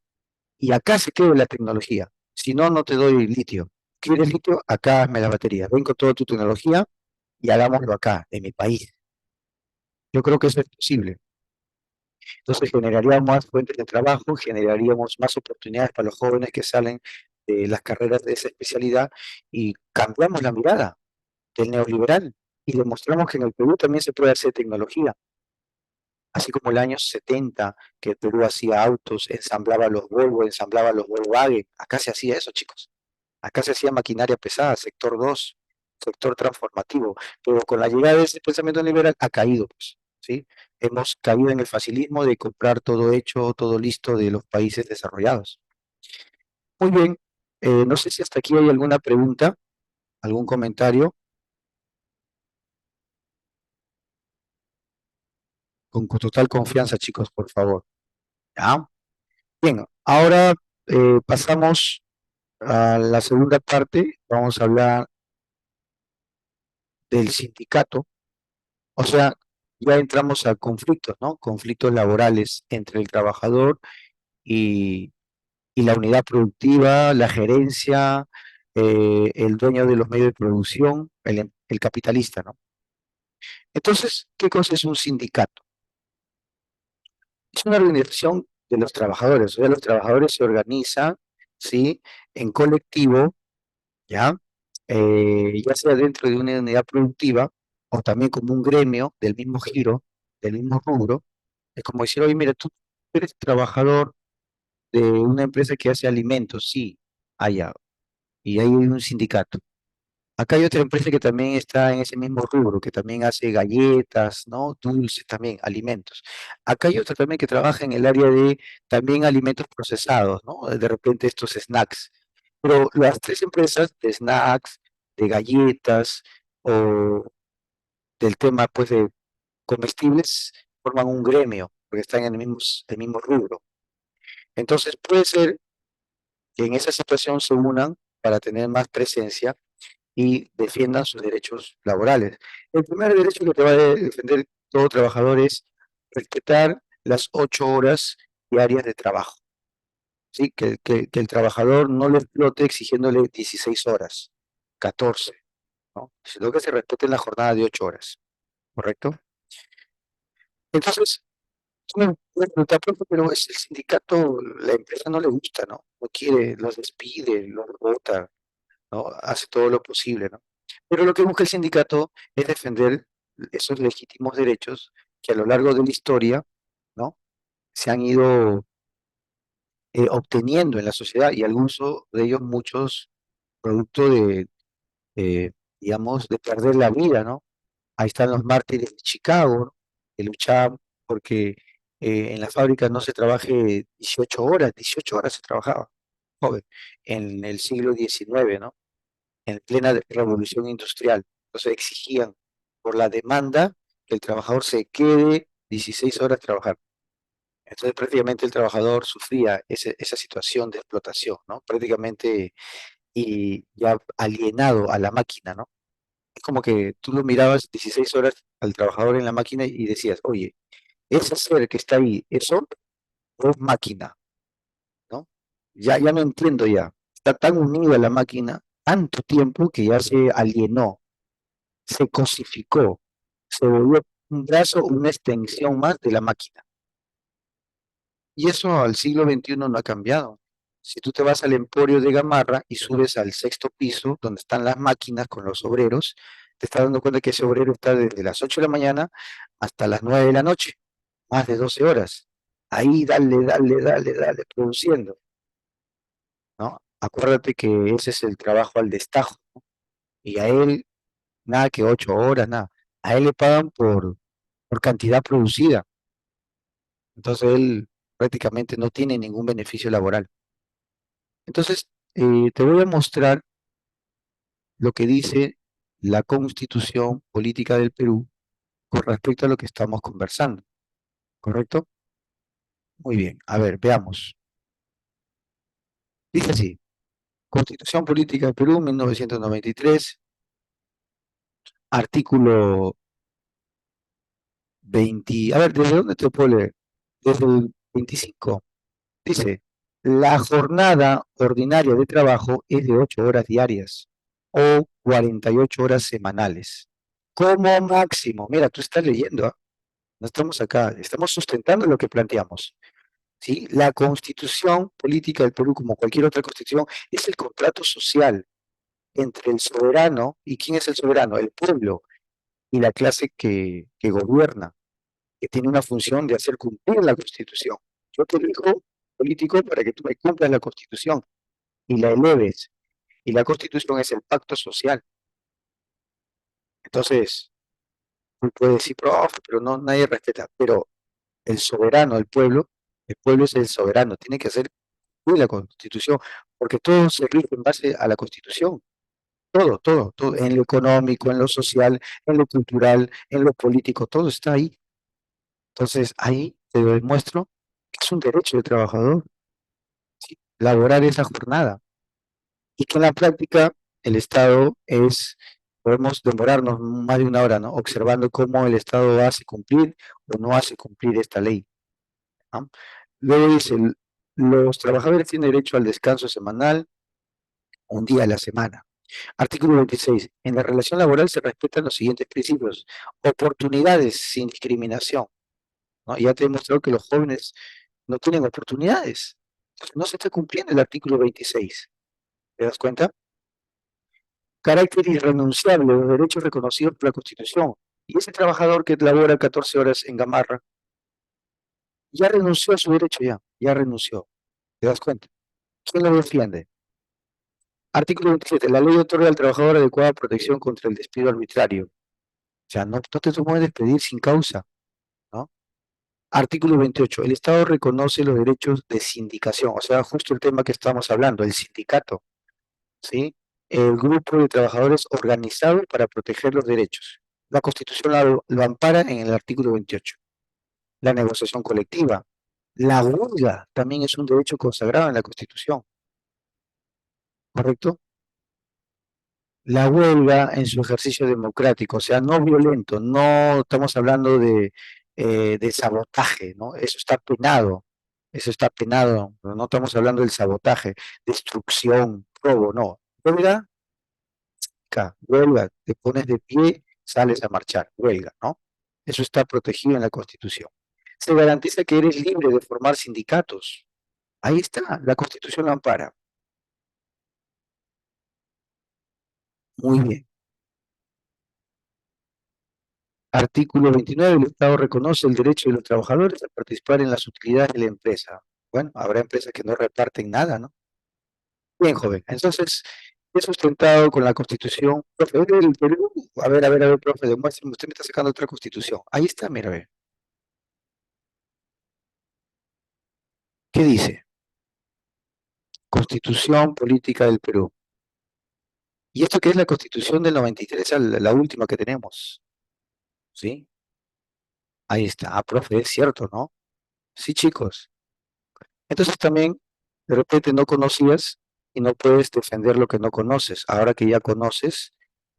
Speaker 1: y acá se quede la tecnología. Si no, no te doy litio. ¿Quieres litio? Acá hazme la batería. Ven con toda tu tecnología y hagámoslo acá, en mi país. Yo creo que eso es posible. Entonces generaríamos más fuentes de trabajo, generaríamos más oportunidades para los jóvenes que salen de las carreras de esa especialidad y cambiamos la mirada del neoliberal y demostramos que en el Perú también se puede hacer tecnología. Así como el año 70, que el Perú hacía autos, ensamblaba los Volvo, ensamblaba los Volkswagen. Acá se hacía eso, chicos. Acá se hacía maquinaria pesada, sector 2, sector transformativo, pero con la llegada de ese pensamiento liberal ha caído, pues, ¿sí? Hemos caído en el facilismo de comprar todo hecho, todo listo de los países desarrollados. Muy bien, no sé si hasta aquí hay alguna pregunta, algún comentario, con total confianza, chicos, por favor. ¿Ya? Bien, ahora pasamos a la segunda parte, vamos a hablar del sindicato. O sea, ya entramos a conflictos, ¿no? Conflictos laborales entre el trabajador y, y la unidad productiva, la gerencia, el dueño de los medios de producción, el capitalista, ¿no? Entonces, ¿qué cosa es un sindicato? Es una organización de los trabajadores, o sea, los trabajadores se organizan, ¿sí? En colectivo, ¿ya? Ya sea dentro de una unidad productiva o también como un gremio del mismo giro, del mismo rubro. Es como decir, oye, mira, tú eres trabajador de una empresa que hace alimentos, sí, allá, y ahí hay un sindicato. Acá hay otra empresa que también está en ese mismo rubro, que también hace galletas, ¿no? Dulces también, alimentos. Acá hay otra también que trabaja en el área de también alimentos procesados, ¿no? De repente estos snacks. Pero las tres empresas de snacks, de galletas o del tema pues de comestibles forman un gremio, porque están en el mismo rubro. Entonces puede ser que en esa situación se unan para tener más presencia y defiendan sus derechos laborales. El primer derecho que te va a defender todo trabajador es respetar las 8 horas diarias de trabajo, ¿sí? Que el trabajador no lo explote exigiéndole 16 horas, 14, ¿no? Sino que se respete la jornada de 8 horas, ¿correcto? Entonces, tú me puedes preguntar, "Profe, pero es el sindicato, la empresa no le gusta, ¿no? No quiere, los despide, los vota, ¿no? Hace todo lo posible, ¿no? Pero lo que busca el sindicato es defender esos legítimos derechos que a lo largo de la historia, ¿no? Se han ido obteniendo en la sociedad y algunos de ellos muchos producto de, eh, digamos, de perder la vida, ¿no? Ahí están los mártires de Chicago, ¿no? Que luchaban porque en la fábrica no se trabaje 18 horas, 18 horas se trabajaba, joven, en el siglo XIX, ¿no? En plena revolución industrial. Entonces exigían por la demanda que el trabajador se quede 16 horas a trabajar. Entonces prácticamente el trabajador sufría esa situación de explotación, ¿no? Prácticamente y ya alienado a la máquina, ¿no? Es como que tú lo mirabas 16 horas al trabajador en la máquina y decías, oye, ese ser que está ahí, ¿eso o es máquina? ¿No? Ya no entiendo ya. Está tan unido a la máquina tanto tiempo que ya se alienó, se cosificó, se volvió un brazo, una extensión más de la máquina. Y eso al siglo XXI no ha cambiado. Si tú te vas al Emporio de Gamarra y subes al sexto piso, donde están las máquinas con los obreros, te estás dando cuenta que ese obrero está desde las 8 de la mañana hasta las 9 de la noche, más de 12 horas. Ahí dale, dale, dale, dale, produciendo, ¿no? Acuérdate que ese es el trabajo al destajo, ¿no? Y a él, nada que 8 horas, nada. A él le pagan por cantidad producida. Entonces él prácticamente no tiene ningún beneficio laboral. Entonces, te voy a mostrar lo que dice la Constitución Política del Perú con respecto a lo que estamos conversando, ¿correcto? Muy bien, a ver, veamos. Dice así, Constitución Política del Perú, 1993, artículo 20, a ver, ¿desde dónde te puedo leer? Desde el 25. Dice, la jornada ordinaria de trabajo es de 8 horas diarias o 48 horas semanales. Como máximo, mira, tú estás leyendo, ¿ah? No estamos acá, estamos sustentando lo que planteamos, ¿sí? La Constitución Política del Perú, como cualquier otra constitución, es el contrato social entre el soberano, ¿y quién es el soberano? El pueblo y la clase que gobierna, que tiene una función de hacer cumplir la Constitución. Yo te elijo político para que tú me cumplas la Constitución y la eleves. Y la Constitución es el pacto social. Entonces, tú puedes decir, profe, pero no, nadie respeta. Pero el soberano, el pueblo es el soberano, tiene que hacer cumplir la Constitución, porque todo se rige en base a la Constitución. Todo, todo, todo, en lo económico, en lo social, en lo cultural, en lo político, todo está ahí. Entonces, ahí te lo demuestro que es un derecho del trabajador, ¿sí? Laborar esa jornada. Y que en la práctica el Estado podemos demorarnos más de una hora, ¿no? Observando cómo el Estado hace cumplir o no hace cumplir esta ley, ¿no? Luego dice, los trabajadores tienen derecho al descanso semanal, un día a la semana. Artículo 26. En la relación laboral se respetan los siguientes principios. Oportunidades sin discriminación, ¿no? Ya te he demostrado que los jóvenes no tienen oportunidades. Entonces, no se está cumpliendo el artículo 26. ¿Te das cuenta? Carácter irrenunciable de los derechos reconocidos por la Constitución. Y ese trabajador que labora 14 horas en Gamarra ya renunció a su derecho, ya renunció. ¿Te das cuenta? ¿Quién lo defiende? Artículo 27. La ley otorga al trabajador adecuada protección contra el despido arbitrario. O sea, no te puedes despedir sin causa, ¿no? Artículo 28. El Estado reconoce los derechos de sindicación, o sea, justo el tema que estamos hablando, el sindicato, ¿sí? El grupo de trabajadores organizados para proteger los derechos. La Constitución lo ampara en el artículo 28. La negociación colectiva. La huelga también es un derecho consagrado en la Constitución, ¿correcto? la huelga en su ejercicio democrático, o sea, no violento, no estamos hablando de sabotaje, ¿no? Eso está penado, pero no estamos hablando del sabotaje, destrucción, robo, no. Huelga, huelga, te pones de pie, sales a marchar, huelga, ¿no? Eso está protegido en la Constitución. Se garantiza que eres libre de formar sindicatos. Ahí está, la Constitución lo ampara. Muy bien. Artículo 29. El Estado reconoce el derecho de los trabajadores a participar en las utilidades de la empresa. Bueno, habrá empresas que no reparten nada, ¿no? Bien, joven. Entonces, he sustentado con la Constitución. Profe, ¿es del Perú? A ver, profe, demuéstrame, usted me está sacando otra Constitución. Ahí está, mira, ve. ¿Qué dice? Constitución Política del Perú. ¿Y esto qué es la Constitución del 93, la última que tenemos? ¿Sí? Ahí está. Ah, profe, es cierto, ¿no? Sí, chicos. Entonces también, de repente no conocías y no puedes defender lo que no conoces. Ahora que ya conoces,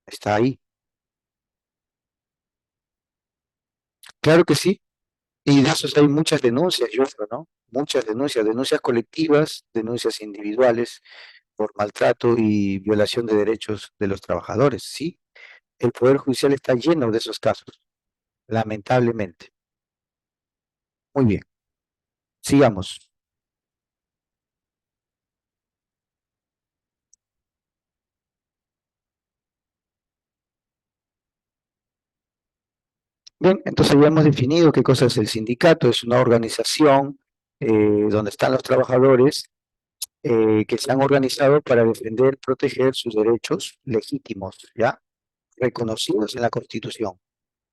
Speaker 1: está ahí. Claro que sí. Y de esos hay muchas denuncias, yo creo, ¿no? Muchas denuncias, denuncias colectivas, denuncias individuales por maltrato y violación de derechos de los trabajadores. Sí, el Poder Judicial está lleno de esos casos, lamentablemente. Muy bien, sigamos. Bien, entonces ya hemos definido qué cosa es el sindicato. Es una organización donde están los trabajadores que se han organizado para defender, proteger sus derechos legítimos, ¿ya? Reconocidos en la Constitución.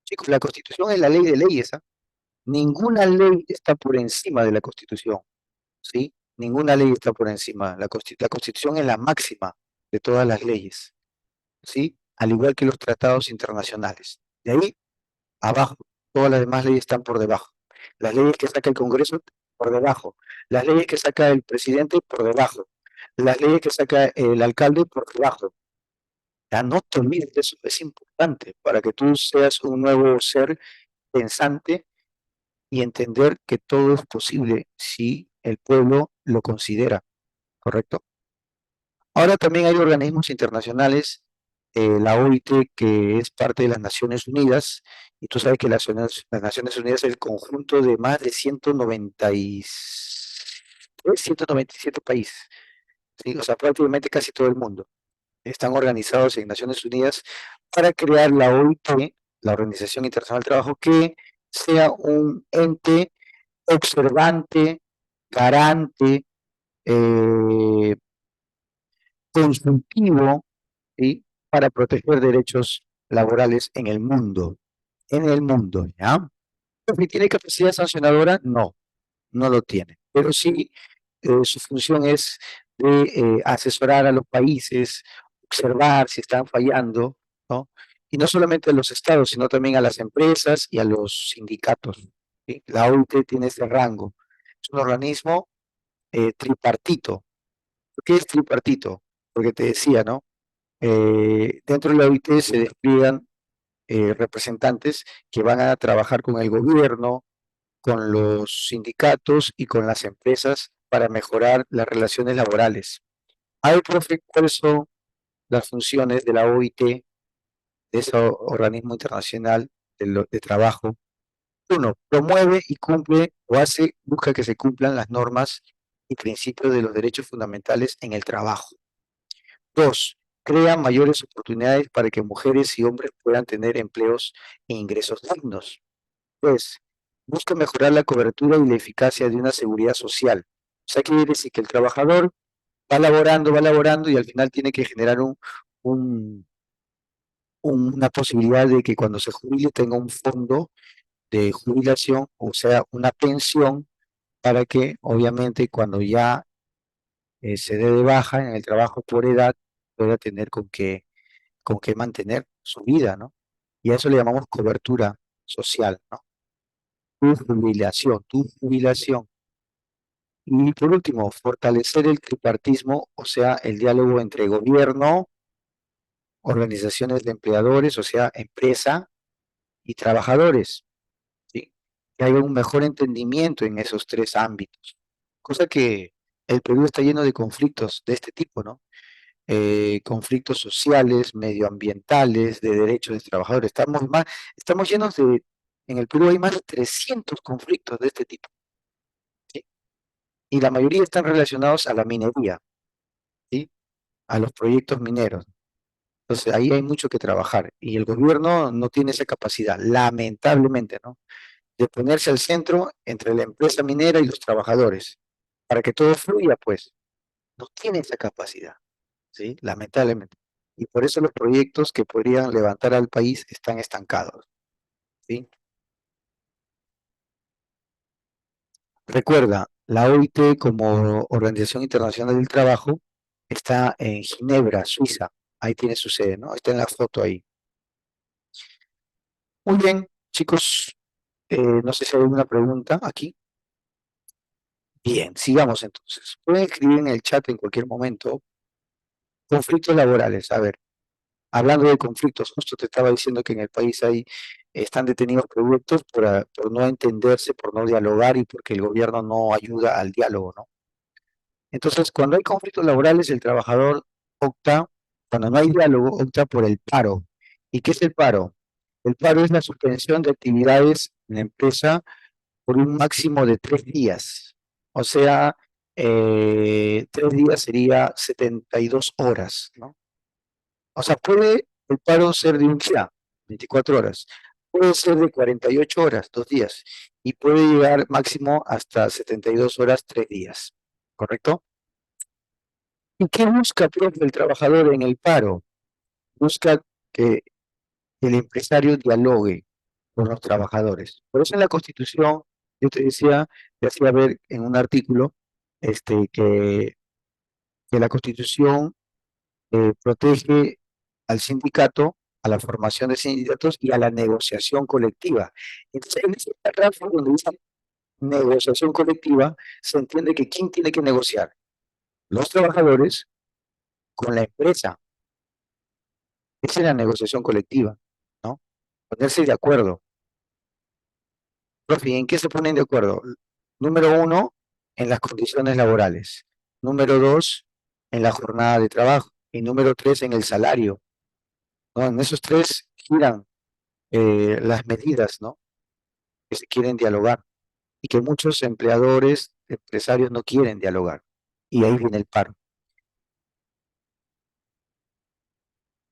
Speaker 1: Chicos, la Constitución es la ley de leyes, ¿ah? Ninguna ley está por encima de la Constitución, ¿sí? Ninguna ley está por encima. La Constitución es la máxima de todas las leyes, ¿sí? Al igual que los tratados internacionales. De ahí abajo, todas las demás leyes están por debajo. Las leyes que saca el Congreso, por debajo. Las leyes que saca el presidente, por debajo. Las leyes que saca el alcalde, por debajo. Ya no te olvides de eso, es importante para que tú seas un nuevo ser pensante y entender que todo es posible si el pueblo lo considera, ¿correcto? Ahora también hay organismos internacionales, la OIT, que es parte de las Naciones Unidas, y tú sabes que las Naciones Unidas es el conjunto de más de 197 países, ¿sí? O sea, prácticamente casi todo el mundo. Están organizados en Naciones Unidas para crear la OIT, la Organización Internacional del Trabajo, que sea un ente observante, garante, eh, consultivo, ¿sí? Para proteger derechos laborales en el mundo, ¿ya? ¿Que tiene capacidad sancionadora? No, no lo tiene, pero sí su función es de asesorar a los países, observar si están fallando, ¿no? Y no solamente a los estados, sino también a las empresas y a los sindicatos, ¿sí? La OIT tiene ese rango. Es un organismo tripartito. ¿Por qué es tripartito? Porque te decía, ¿no? Dentro de la OIT se despliegan representantes que van a trabajar con el gobierno, con los sindicatos y con las empresas para mejorar las relaciones laborales. Hay, profe, ¿cuáles son las funciones de la OIT, de ese organismo internacional de trabajo? Uno, promueve y cumple o hace, busca que se cumplan las normas y principios de los derechos fundamentales en el trabajo. Dos, crea mayores oportunidades para que mujeres y hombres puedan tener empleos e ingresos dignos. Tres, busca mejorar la cobertura y la eficacia de una seguridad social. O sea, quiere decir que el trabajador va laborando y al final tiene que generar un- una posibilidad de que cuando se jubile tenga un fondo de jubilación, o sea, una pensión, para que obviamente cuando ya se dé de baja en el trabajo por edad, pueda tener con qué mantener su vida, ¿no? Y a eso le llamamos cobertura social, ¿no? Tu jubilación. Y por último, fortalecer el tripartismo, o sea, el diálogo entre gobierno, organizaciones de empleadores, o sea, empresa y trabajadores, ¿sí? Que haya un mejor entendimiento en esos tres ámbitos. Cosa que el Perú está lleno de conflictos de este tipo, ¿no? Conflictos sociales, medioambientales, de derechos de trabajadores. Estamos llenos de, en el Perú hay más de 300 conflictos de este tipo, ¿sí? Y la mayoría están relacionados a la minería, ¿sí? A los proyectos mineros. Entonces ahí hay mucho que trabajar y el gobierno no tiene esa capacidad, lamentablemente, ¿no? De ponerse al centro entre la empresa minera y los trabajadores, para que todo fluya, pues, no tiene esa capacidad, ¿sí? Lamentablemente. Y por eso los proyectos que podrían levantar al país están estancados, ¿sí? Recuerda, la OIT como Organización Internacional del Trabajo está en Ginebra, Suiza. Ahí tiene su sede, ¿no? Está en la foto ahí. Muy bien, chicos, no sé si hay alguna pregunta aquí. Bien, sigamos entonces. Pueden escribir en el chat en cualquier momento. Conflictos laborales. A ver, hablando de conflictos, justo te estaba diciendo que en el país hay, están detenidos proyectos por no entenderse, por no dialogar y porque el gobierno no ayuda al diálogo, ¿no? Entonces, cuando hay conflictos laborales, el trabajador opta, cuando no hay diálogo, opta por el paro. ¿Y qué es el paro? El paro es la suspensión de actividades en la empresa por un máximo de 3 días. O sea, 3 días sería 72 horas, ¿no? O sea, puede el paro ser de un día, 24 horas, puede ser de 48 horas, 2 días, y puede llegar máximo hasta 72 horas, 3 días, ¿correcto? ¿Y qué busca, profe, el trabajador en el paro? Busca que el empresario dialogue con los trabajadores. Por eso en la Constitución, yo te decía, te hacía ver en un artículo, que la Constitución protege al sindicato, a la formación de sindicatos y a la negociación colectiva. Entonces, en ese párrafo donde dice negociación colectiva, se entiende que ¿quién tiene que negociar? Los trabajadores con la empresa. Esa es la negociación colectiva, ¿no? Ponerse de acuerdo. Profe, ¿en qué se ponen de acuerdo? Número uno, en las condiciones laborales. Número dos, en la jornada de trabajo. Y número tres, en el salario, ¿no? En esos tres giran las medidas, ¿no? Que se quieren dialogar y que muchos empleadores, empresarios no quieren dialogar. Y ahí viene el paro.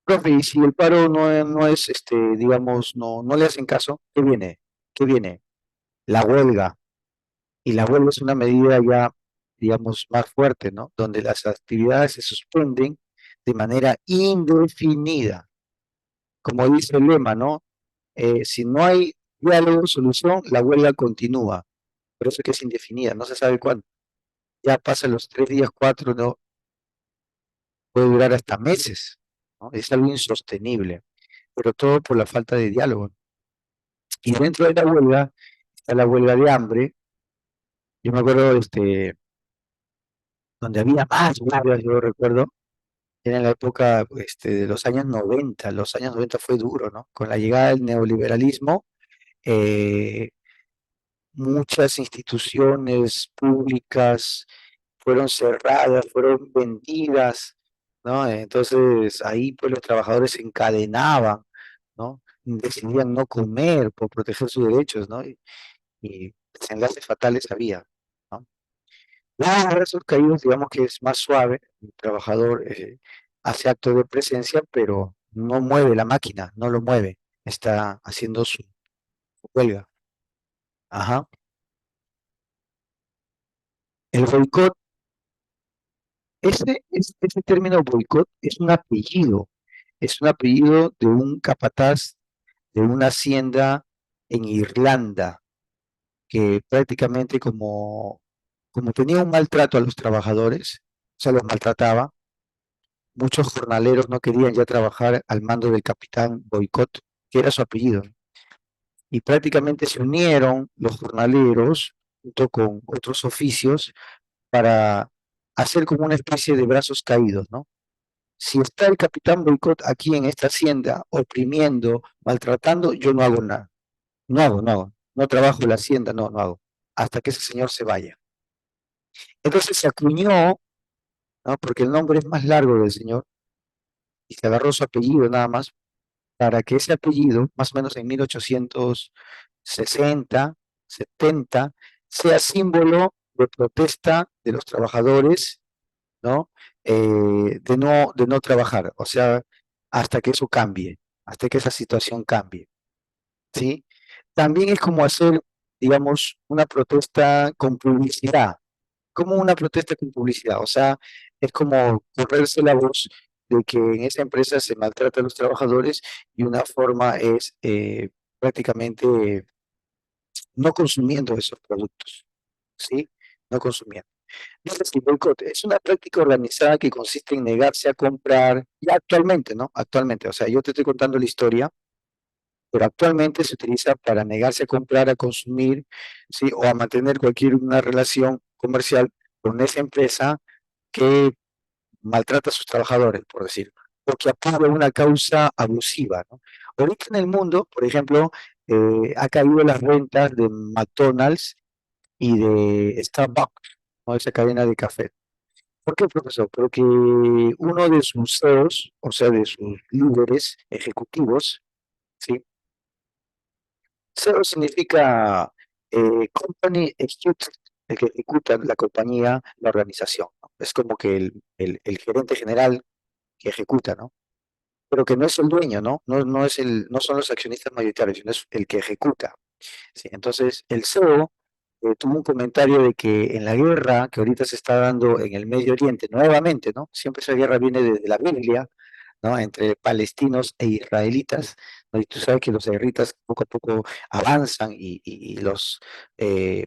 Speaker 1: Profe, y si el paro no es, digamos, no le hacen caso, ¿qué viene? ¿Qué viene? La huelga. Y la huelga es una medida ya, digamos, más fuerte, ¿no? Donde las actividades se suspenden de manera indefinida. Como dice el lema, ¿no? Si no hay diálogo, solución, la huelga continúa. Por eso es que es indefinida, no se sabe cuándo. Ya pasan los 3 días, cuatro, ¿no? Puede durar hasta meses, ¿no? Es algo insostenible, pero todo por la falta de diálogo. Y dentro de la huelga está la huelga de hambre. Yo me acuerdo, donde había más huelgas, yo recuerdo, era en la época, de los años 90. Los años 90 fue duro, ¿no? Con la llegada del neoliberalismo, eh, muchas instituciones públicas fueron cerradas, fueron vendidas, ¿no? Entonces ahí pues los trabajadores se encadenaban, ¿no? Decidían no comer por proteger sus derechos, ¿no? Y desenlaces fatales había, ¿no? Ya en brazos caídos, digamos que es más suave, el trabajador hace acto de presencia, pero no mueve la máquina, no lo mueve, está haciendo su huelga. Ajá. El boicot, ese término boicot es un apellido de un capataz de una hacienda en Irlanda, que prácticamente como tenía un maltrato a los trabajadores, se los maltrataba. Muchos jornaleros no querían ya trabajar al mando del capitán Boicot, que era su apellido, y prácticamente se unieron los jornaleros junto con otros oficios para hacer como una especie de brazos caídos, ¿no? Si está el capitán Boicot aquí en esta hacienda, oprimiendo, maltratando, yo no hago nada. No trabajo en la hacienda, no hago. Hasta que ese señor se vaya. Entonces se acuñó, ¿no? Porque el nombre es más largo del señor, y se agarró su apellido nada más, para que ese apellido, más o menos en 1860, 70, sea símbolo de protesta de los trabajadores, ¿no? De no trabajar, o sea, hasta que eso cambie, hasta que esa situación cambie, ¿sí? También es como hacer, digamos, una protesta con publicidad, como una protesta con publicidad, o sea, es como correrse la voz de que en esa empresa se maltrata a los trabajadores y una forma es prácticamente no consumiendo esos productos, ¿sí? No consumiendo. Entonces, el boicot es una práctica organizada que consiste en negarse a comprar, ya actualmente, ¿no? Actualmente, o sea, yo te estoy contando la historia, pero actualmente se utiliza para negarse a comprar, a consumir, ¿sí? O a mantener cualquier una relación comercial con esa empresa que maltrata a sus trabajadores, por decirlo, o que apoya una causa abusiva, ¿no? Ahorita en el mundo, por ejemplo, ha caído las ventas de McDonald's y de Starbucks, ¿no? Esa cadena de café. ¿Por qué, profesor? Porque uno de sus CEOs, o sea, de sus líderes ejecutivos, ¿sí? CEO significa Company Executive, el que ejecuta la compañía, la organización, ¿no? Es como que el gerente general que ejecuta, ¿no? Pero que no es el dueño, ¿no? No es no son los accionistas mayoritarios, sino es el que ejecuta. ¿Sí? Entonces, el CEO tuvo un comentario de que en la guerra que ahorita se está dando en el Medio Oriente, nuevamente, ¿no? Siempre esa guerra viene desde la Biblia, ¿no? Entre palestinos e israelitas, ¿no? Y tú sabes que los israelitas poco a poco avanzan y los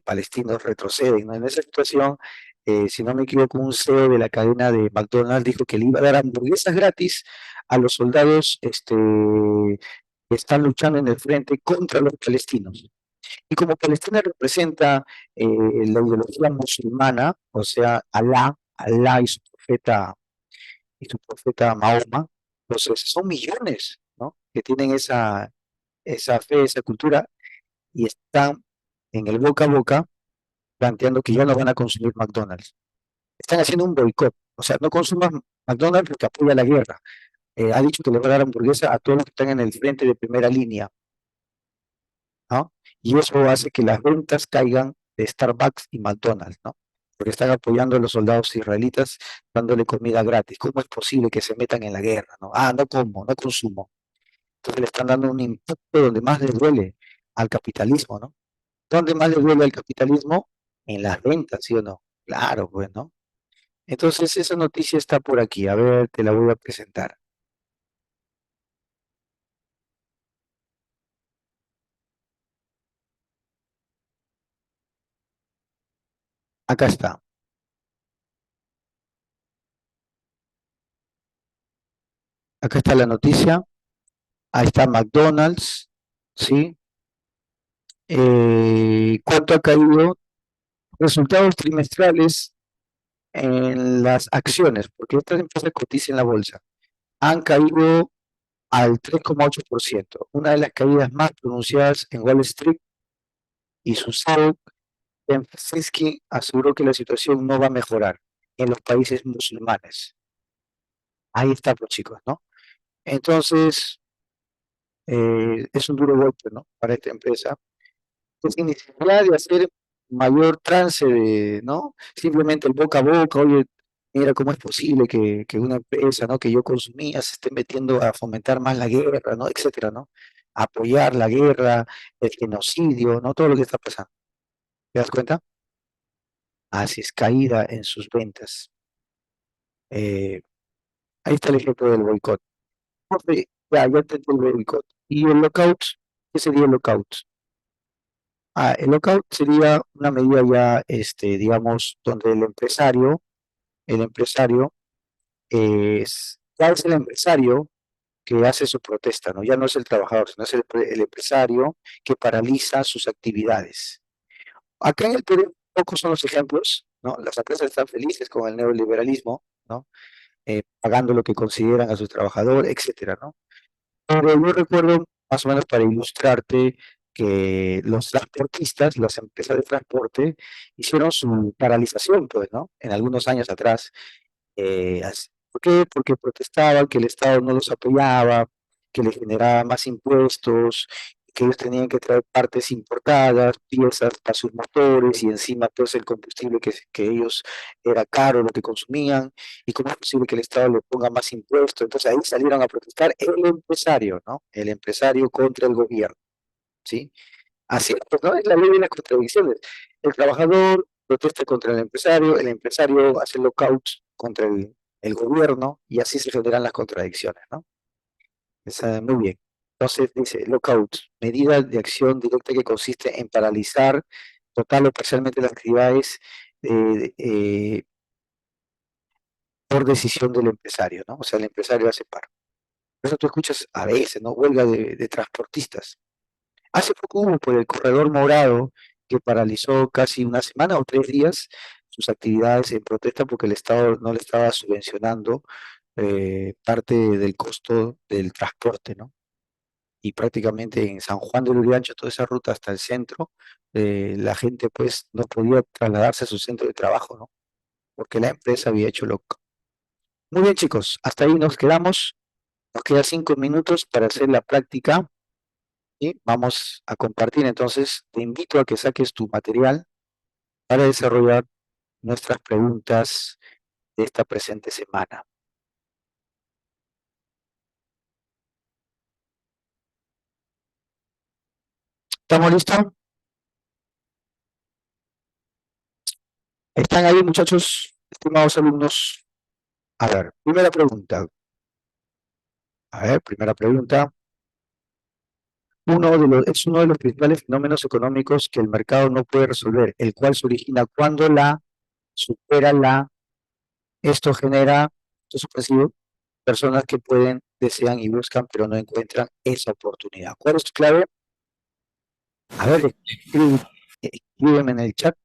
Speaker 1: palestinos retroceden, ¿no? En esa situación, si no me equivoco, un CEO de la cadena de McDonald's dijo que le iba a dar hamburguesas gratis a los soldados que están luchando en el frente contra los palestinos. Y como Palestina representa la ideología musulmana, o sea, Alá y su profeta Mahoma, entonces son millones, ¿no? Que tienen esa fe, esa cultura, y están en el boca a boca planteando que ya no van a consumir McDonald's. Están haciendo un boicot, o sea, no consuman McDonald's porque apoya la guerra. Ha dicho que le va a dar hamburguesa a todos los que están en el frente de primera línea, ¿no? Y eso hace que las ventas caigan de Starbucks y McDonald's, ¿no? Porque están apoyando a los soldados israelitas dándole comida gratis. ¿Cómo es posible que se metan en la guerra, no? Ah, no como, no consumo. Entonces le están dando un impacto donde más le duele al capitalismo, ¿no? ¿Dónde más le duele al capitalismo? En las ventas, ¿sí o no? Claro, pues, ¿no? Entonces esa noticia está por aquí. A ver, te la voy a presentar. Acá está. Acá está la noticia. Ahí está McDonald's, ¿sí? ¿Cuánto ha caído? Resultados trimestrales en las acciones, porque estas empresas cotizan en la bolsa, han caído al 3,8%, una de las caídas más pronunciadas en Wall Street, y su CEO, Ben Brzezinski, aseguró que la situación no va a mejorar en los países musulmanes. Ahí está, pues chicos, ¿no? Entonces, es un duro golpe, ¿no? Para esta empresa, pues sin necesidad de hacer mayor trance de, ¿no? Simplemente el boca a boca, oye, mira cómo es posible que una empresa, ¿no? Que yo consumía se esté metiendo a fomentar más la guerra, ¿no? Etcétera, ¿no? Apoyar la guerra, el genocidio, ¿no? Todo lo que está pasando. ¿Te das cuenta? Así es, caída en sus ventas. Eh, Ahí está el ejemplo del boicot. Profe, ya entendí el boicot. ¿Y el lockout? ¿Qué sería el lockout? Ah, el lockout sería una medida ya, digamos, donde el empresario ya es el empresario que hace su protesta, ¿no? Ya no es el trabajador, sino es el empresario que paraliza sus actividades. Acá en el Perú, pocos son los ejemplos, ¿no? Las empresas están felices con el neoliberalismo, ¿no? pagando lo que consideran a sus trabajadores, etcétera, ¿no? Pero yo recuerdo, más o menos para ilustrarte, que los transportistas, las empresas de transporte, hicieron su paralización, pues, ¿no? En algunos años atrás. ¿Por qué? Porque protestaban que el Estado no los apoyaba, que les generaba más impuestos, que ellos tenían que traer partes importadas, piezas para sus motores y encima todo el combustible que ellos era caro lo que consumían, y cómo es posible que el Estado le ponga más impuestos. Entonces ahí salieron a protestar el empresario, ¿no? El empresario contra el gobierno, ¿sí? Así es, pues, ¿no? Es la ley de las contradicciones. El trabajador protesta contra el empresario hace lockout contra el gobierno y así se generan las contradicciones, ¿no? Muy bien. Entonces dice lockout, medida de acción directa que consiste en paralizar total o parcialmente las actividades eh, eh, por decisión del empresario, ¿no? O sea, el empresario hace paro. Por eso tú escuchas a veces, ¿no? Huelga de transportistas. Hace poco hubo por el corredor morado que paralizó casi una semana o 3 días sus actividades en protesta porque el Estado no le estaba subvencionando parte del costo del transporte, ¿no? Y prácticamente en San Juan de Lurigancho, toda esa ruta hasta el centro, la gente pues no podía trasladarse a su centro de trabajo, ¿no? Porque la empresa había hecho loco. Muy bien, chicos, hasta ahí nos quedamos. Nos quedan 5 minutos para hacer la práctica y vamos a compartir. Entonces, te invito a que saques tu material para desarrollar nuestras preguntas de esta presente semana. ¿Estamos listos? ¿Están ahí, muchachos, estimados alumnos? A ver, primera pregunta. A ver, primera pregunta. Es uno de los principales fenómenos económicos que el mercado no puede resolver, el cual se origina cuando la supera la. Esto genera, esto es sorpresivo, personas que pueden, desean y buscan, pero no encuentran esa oportunidad. ¿Cuál es tu clave? A ver, escríbeme en el chat.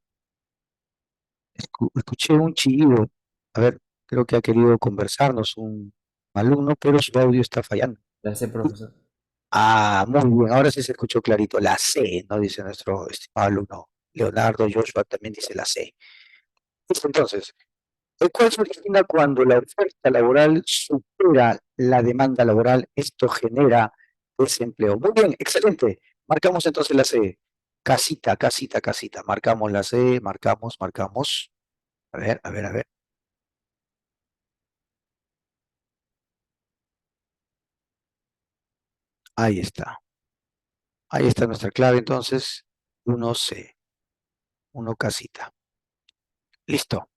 Speaker 1: Escuché un chillido. A ver, creo que ha querido conversarnos un alumno, pero su audio está fallando.
Speaker 2: Gracias, profesor.
Speaker 1: Ah, muy bien, ahora sí se escuchó clarito. La C, ¿no? Dice nuestro estimado alumno. Leonardo Joshua también dice la C. Listo, entonces, el cual se origina cuando la oferta laboral supera la demanda laboral. Esto genera desempleo. Muy bien, excelente. Marcamos entonces la C. Casita, casita, casita. Marcamos la C, marcamos, marcamos. A ver, a ver, a ver. Ahí está. Ahí está nuestra clave entonces. 1C, 1 casita. Listo.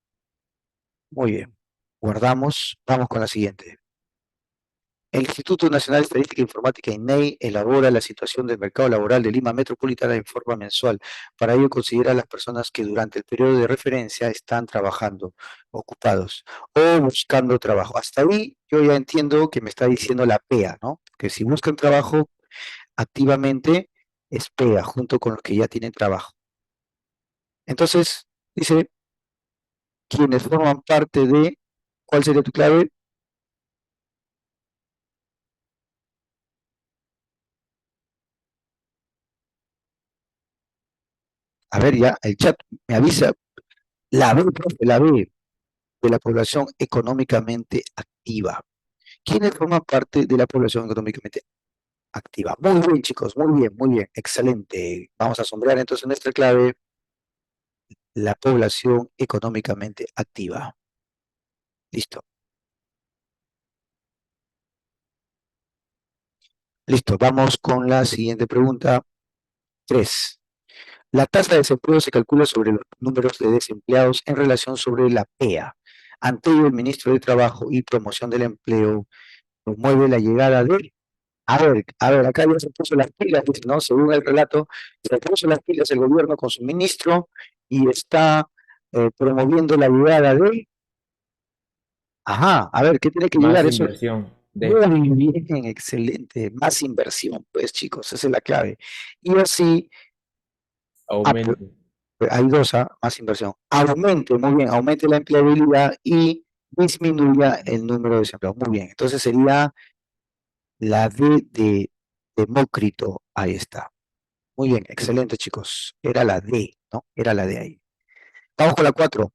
Speaker 1: Muy bien. Guardamos. Vamos con la siguiente. El Instituto Nacional de Estadística e Informática, INEI, elabora la situación del mercado laboral de Lima Metropolitana en forma mensual. Para ello considera a las personas que durante el periodo de referencia están trabajando, ocupados o buscando trabajo. Hasta ahí yo ya entiendo que me está diciendo la PEA, ¿no? Que si buscan trabajo activamente es PEA, junto con los que ya tienen trabajo. Entonces, dice, quienes forman parte de, ¿cuál sería tu clave? A ver, ya, el chat me avisa, la B, profe, la B, de la población económicamente activa. ¿Quiénes forman parte de la población económicamente activa? Muy bien, chicos, muy bien, excelente. Vamos a sombrear entonces nuestra clave, la población económicamente activa. Listo, listo. Vamos con la siguiente pregunta. 3. La tasa de desempleo se calcula sobre los números de desempleados en relación sobre la PEA. Ante ello, el ministro de Trabajo y Promoción del Empleo promueve la llegada de. A ver, acá ya se puso las pilas, dice, ¿no? Según el relato, se puso las pilas el gobierno con su ministro y está promoviendo la llegada de. Ajá, a ver, ¿qué tiene que llegar?
Speaker 2: Más
Speaker 1: Eso.
Speaker 2: inversión de
Speaker 1: Muy bien, excelente. Más inversión, pues chicos, esa es la clave. Y así,
Speaker 2: aumento.
Speaker 1: hay dos, más inversión. Aumente, muy bien, aumente la empleabilidad y disminuya el número de desempleados. Muy bien, entonces sería la D de Demócrito, ahí está. Muy bien, excelente chicos. Era la D, ¿no? Era la D ahí. Vamos con la 4.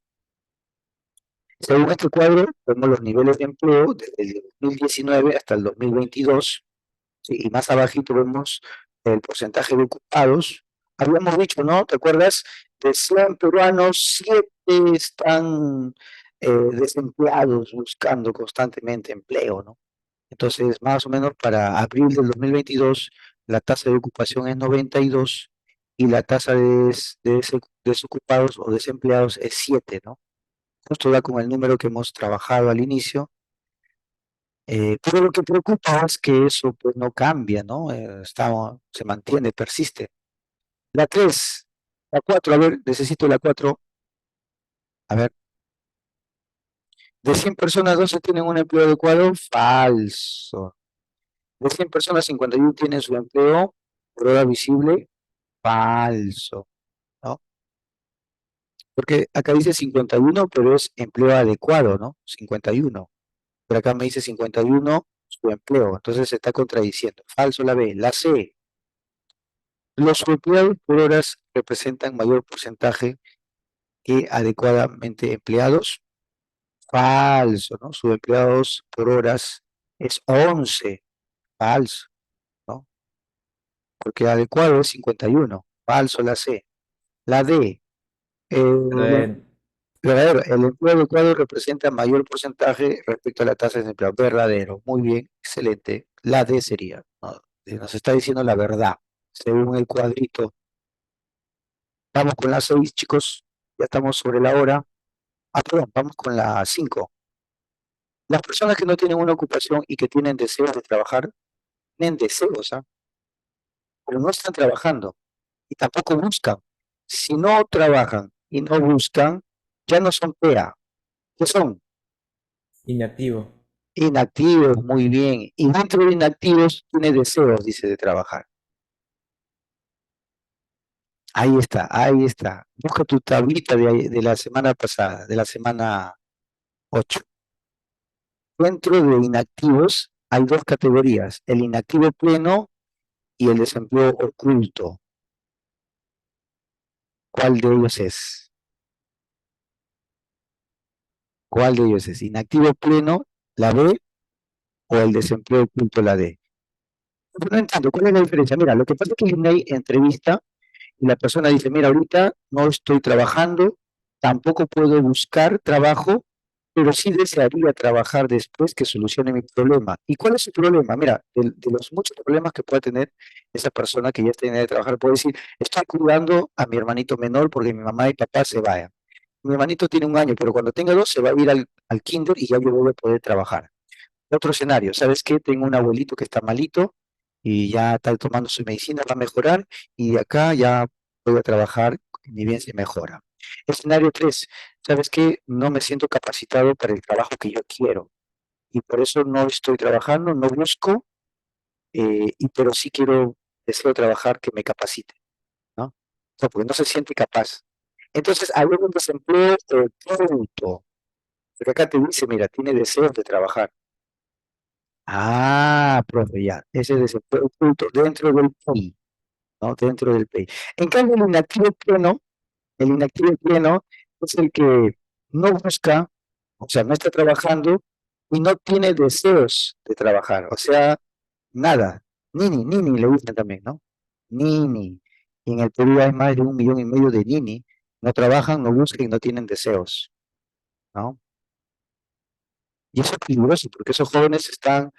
Speaker 1: Según este cuadro, vemos los niveles de empleo desde el 2019 hasta el 2022, ¿sí? Y más abajito vemos el porcentaje de ocupados. Habíamos dicho, ¿no? ¿Te acuerdas? De 100 peruanos, 7 están desempleados buscando constantemente empleo, ¿no? Entonces, más o menos para abril del 2022, la tasa de ocupación es 92 y la tasa de desocupados o desempleados es 7, ¿no? Justo da con el número que hemos trabajado al inicio, pero lo que preocupa es que eso pues no cambia, ¿no? Se mantiene, persiste. La 3, la 4, a ver, necesito la 4. A ver, de 100 personas, 12 tienen un empleo adecuado, falso. De 100 personas, 51 tienen su empleo por hora visible, falso, ¿no? Porque acá dice 51, pero es empleo adecuado, ¿no? 51. Pero acá me dice 51 su empleo, entonces se está contradiciendo. Falso la B. La C, los subempleados por horas representan mayor porcentaje que adecuadamente empleados. Falso, ¿no? Subempleados por horas es 11. Falso, ¿no? Porque adecuado es 51. Falso la C. La D, el
Speaker 2: Eh,
Speaker 1: verdadero, el empleo adecuado representa mayor porcentaje respecto a la tasa de desempleo. Verdadero, muy bien, excelente. La D sería, ¿no? Nos está diciendo la verdad, según el cuadrito. Vamos con la 6, chicos, ya estamos sobre la hora. Ah, perdón, vamos con la 5. Las personas que no tienen una ocupación y que tienen deseos de trabajar, tienen deseos, ¿ah? Pero no están trabajando y tampoco buscan. Si no trabajan y no buscan, ya no son PEA. ¿Qué son?
Speaker 2: inactivo.
Speaker 1: Inactivos, muy bien. Y dentro de inactivos tiene deseos, dice, de trabajar. Ahí está, ahí está. Busca tu tablita de la semana pasada, de la semana 8. Dentro de inactivos hay dos categorías, el inactivo pleno y el desempleo oculto. ¿Cuál de ellos es? ¿Cuál de ellos es? ¿Inactivo pleno, la B, o el desempleo oculto, la D? No entiendo, ¿cuál es la diferencia? Mira, lo que pasa es que hay entrevista y la persona dice, mira, ahorita no estoy trabajando, tampoco puedo buscar trabajo, pero sí desearía trabajar después que solucione mi problema. ¿Y cuál es su problema? Mira, de los muchos problemas que puede tener esa persona que ya está en edad de trabajar, puede decir, estoy cuidando a mi hermanito menor porque mi mamá y papá se vayan. Mi hermanito tiene 1 año, pero cuando tenga 2 se va a ir al kinder y ya yo voy a poder trabajar. Otro escenario, ¿sabes qué? Tengo un abuelito que está malito y ya está tomando su medicina, va a mejorar y de acá ya voy a trabajar ni bien se mejora. Escenario 3, ¿sabes qué? No me siento capacitado para el trabajo que yo quiero y por eso no estoy trabajando, no busco, pero sí deseo trabajar que me capacite, ¿no? O sea, porque no se siente capaz. Entonces, hay un desempleo oculto, porque acá te dice, mira, tiene deseos de trabajar. Ah, profe, ya. Ese desempleo oculto dentro del PEI, ¿no? Dentro del PEI. En cambio, el inactivo pleno es el que no busca, o sea, no está trabajando y no tiene deseos de trabajar. O sea, nada. Nini le dicen también, ¿no? Nini. Y en el Perú hay más de 1,5 millones de nini. No trabajan, no buscan y no tienen deseos, ¿no? Y eso es peligroso porque esos jóvenes están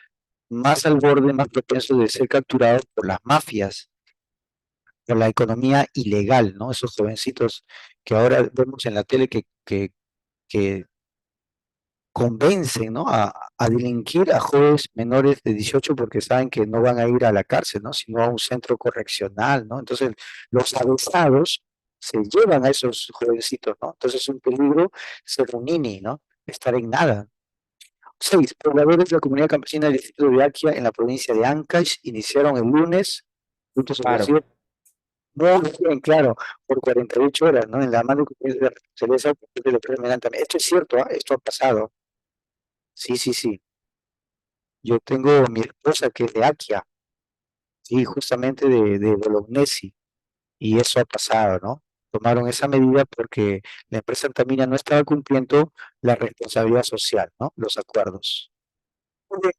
Speaker 1: más al borde, más propensos de ser capturados por las mafias, por la economía ilegal, ¿no? Esos jovencitos que ahora vemos en la tele que convencen, ¿no? A delinquir a jóvenes menores de 18 porque saben que no van a ir a la cárcel, ¿no? Sino a un centro correccional, ¿no? Entonces, los abusados se llevan a esos jovencitos, ¿no? Entonces, es un peligro ser un nini, ¿no? Estar en nada. 6. Pobladores de la comunidad campesina del distrito de Aquia en la provincia de Ancash iniciaron el lunes puntos
Speaker 2: Paro.
Speaker 1: suspensivos. Muy bien, claro, por 48 horas, ¿no? En la mano que se les ha ocurrido también. Esto es cierto, ¿ah? Esto ha pasado. Sí, sí, sí. Yo tengo mi esposa que es de Akia, sí, justamente de Bolognesi, y eso ha pasado, ¿no? Tomaron esa medida porque la empresa Antamina no estaba cumpliendo la responsabilidad social, ¿no? Los acuerdos. Oye,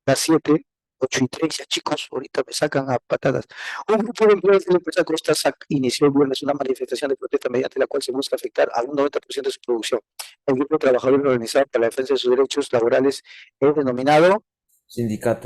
Speaker 1: las 7, 8:30, chicos, ahorita me sacan a patadas. Un grupo de empleados de la empresa Costa inició el viernes una manifestación de protesta mediante la cual se busca afectar a un 90% de su producción. El grupo de trabajadores organizado para la defensa de sus derechos laborales es denominado
Speaker 2: Sindicato.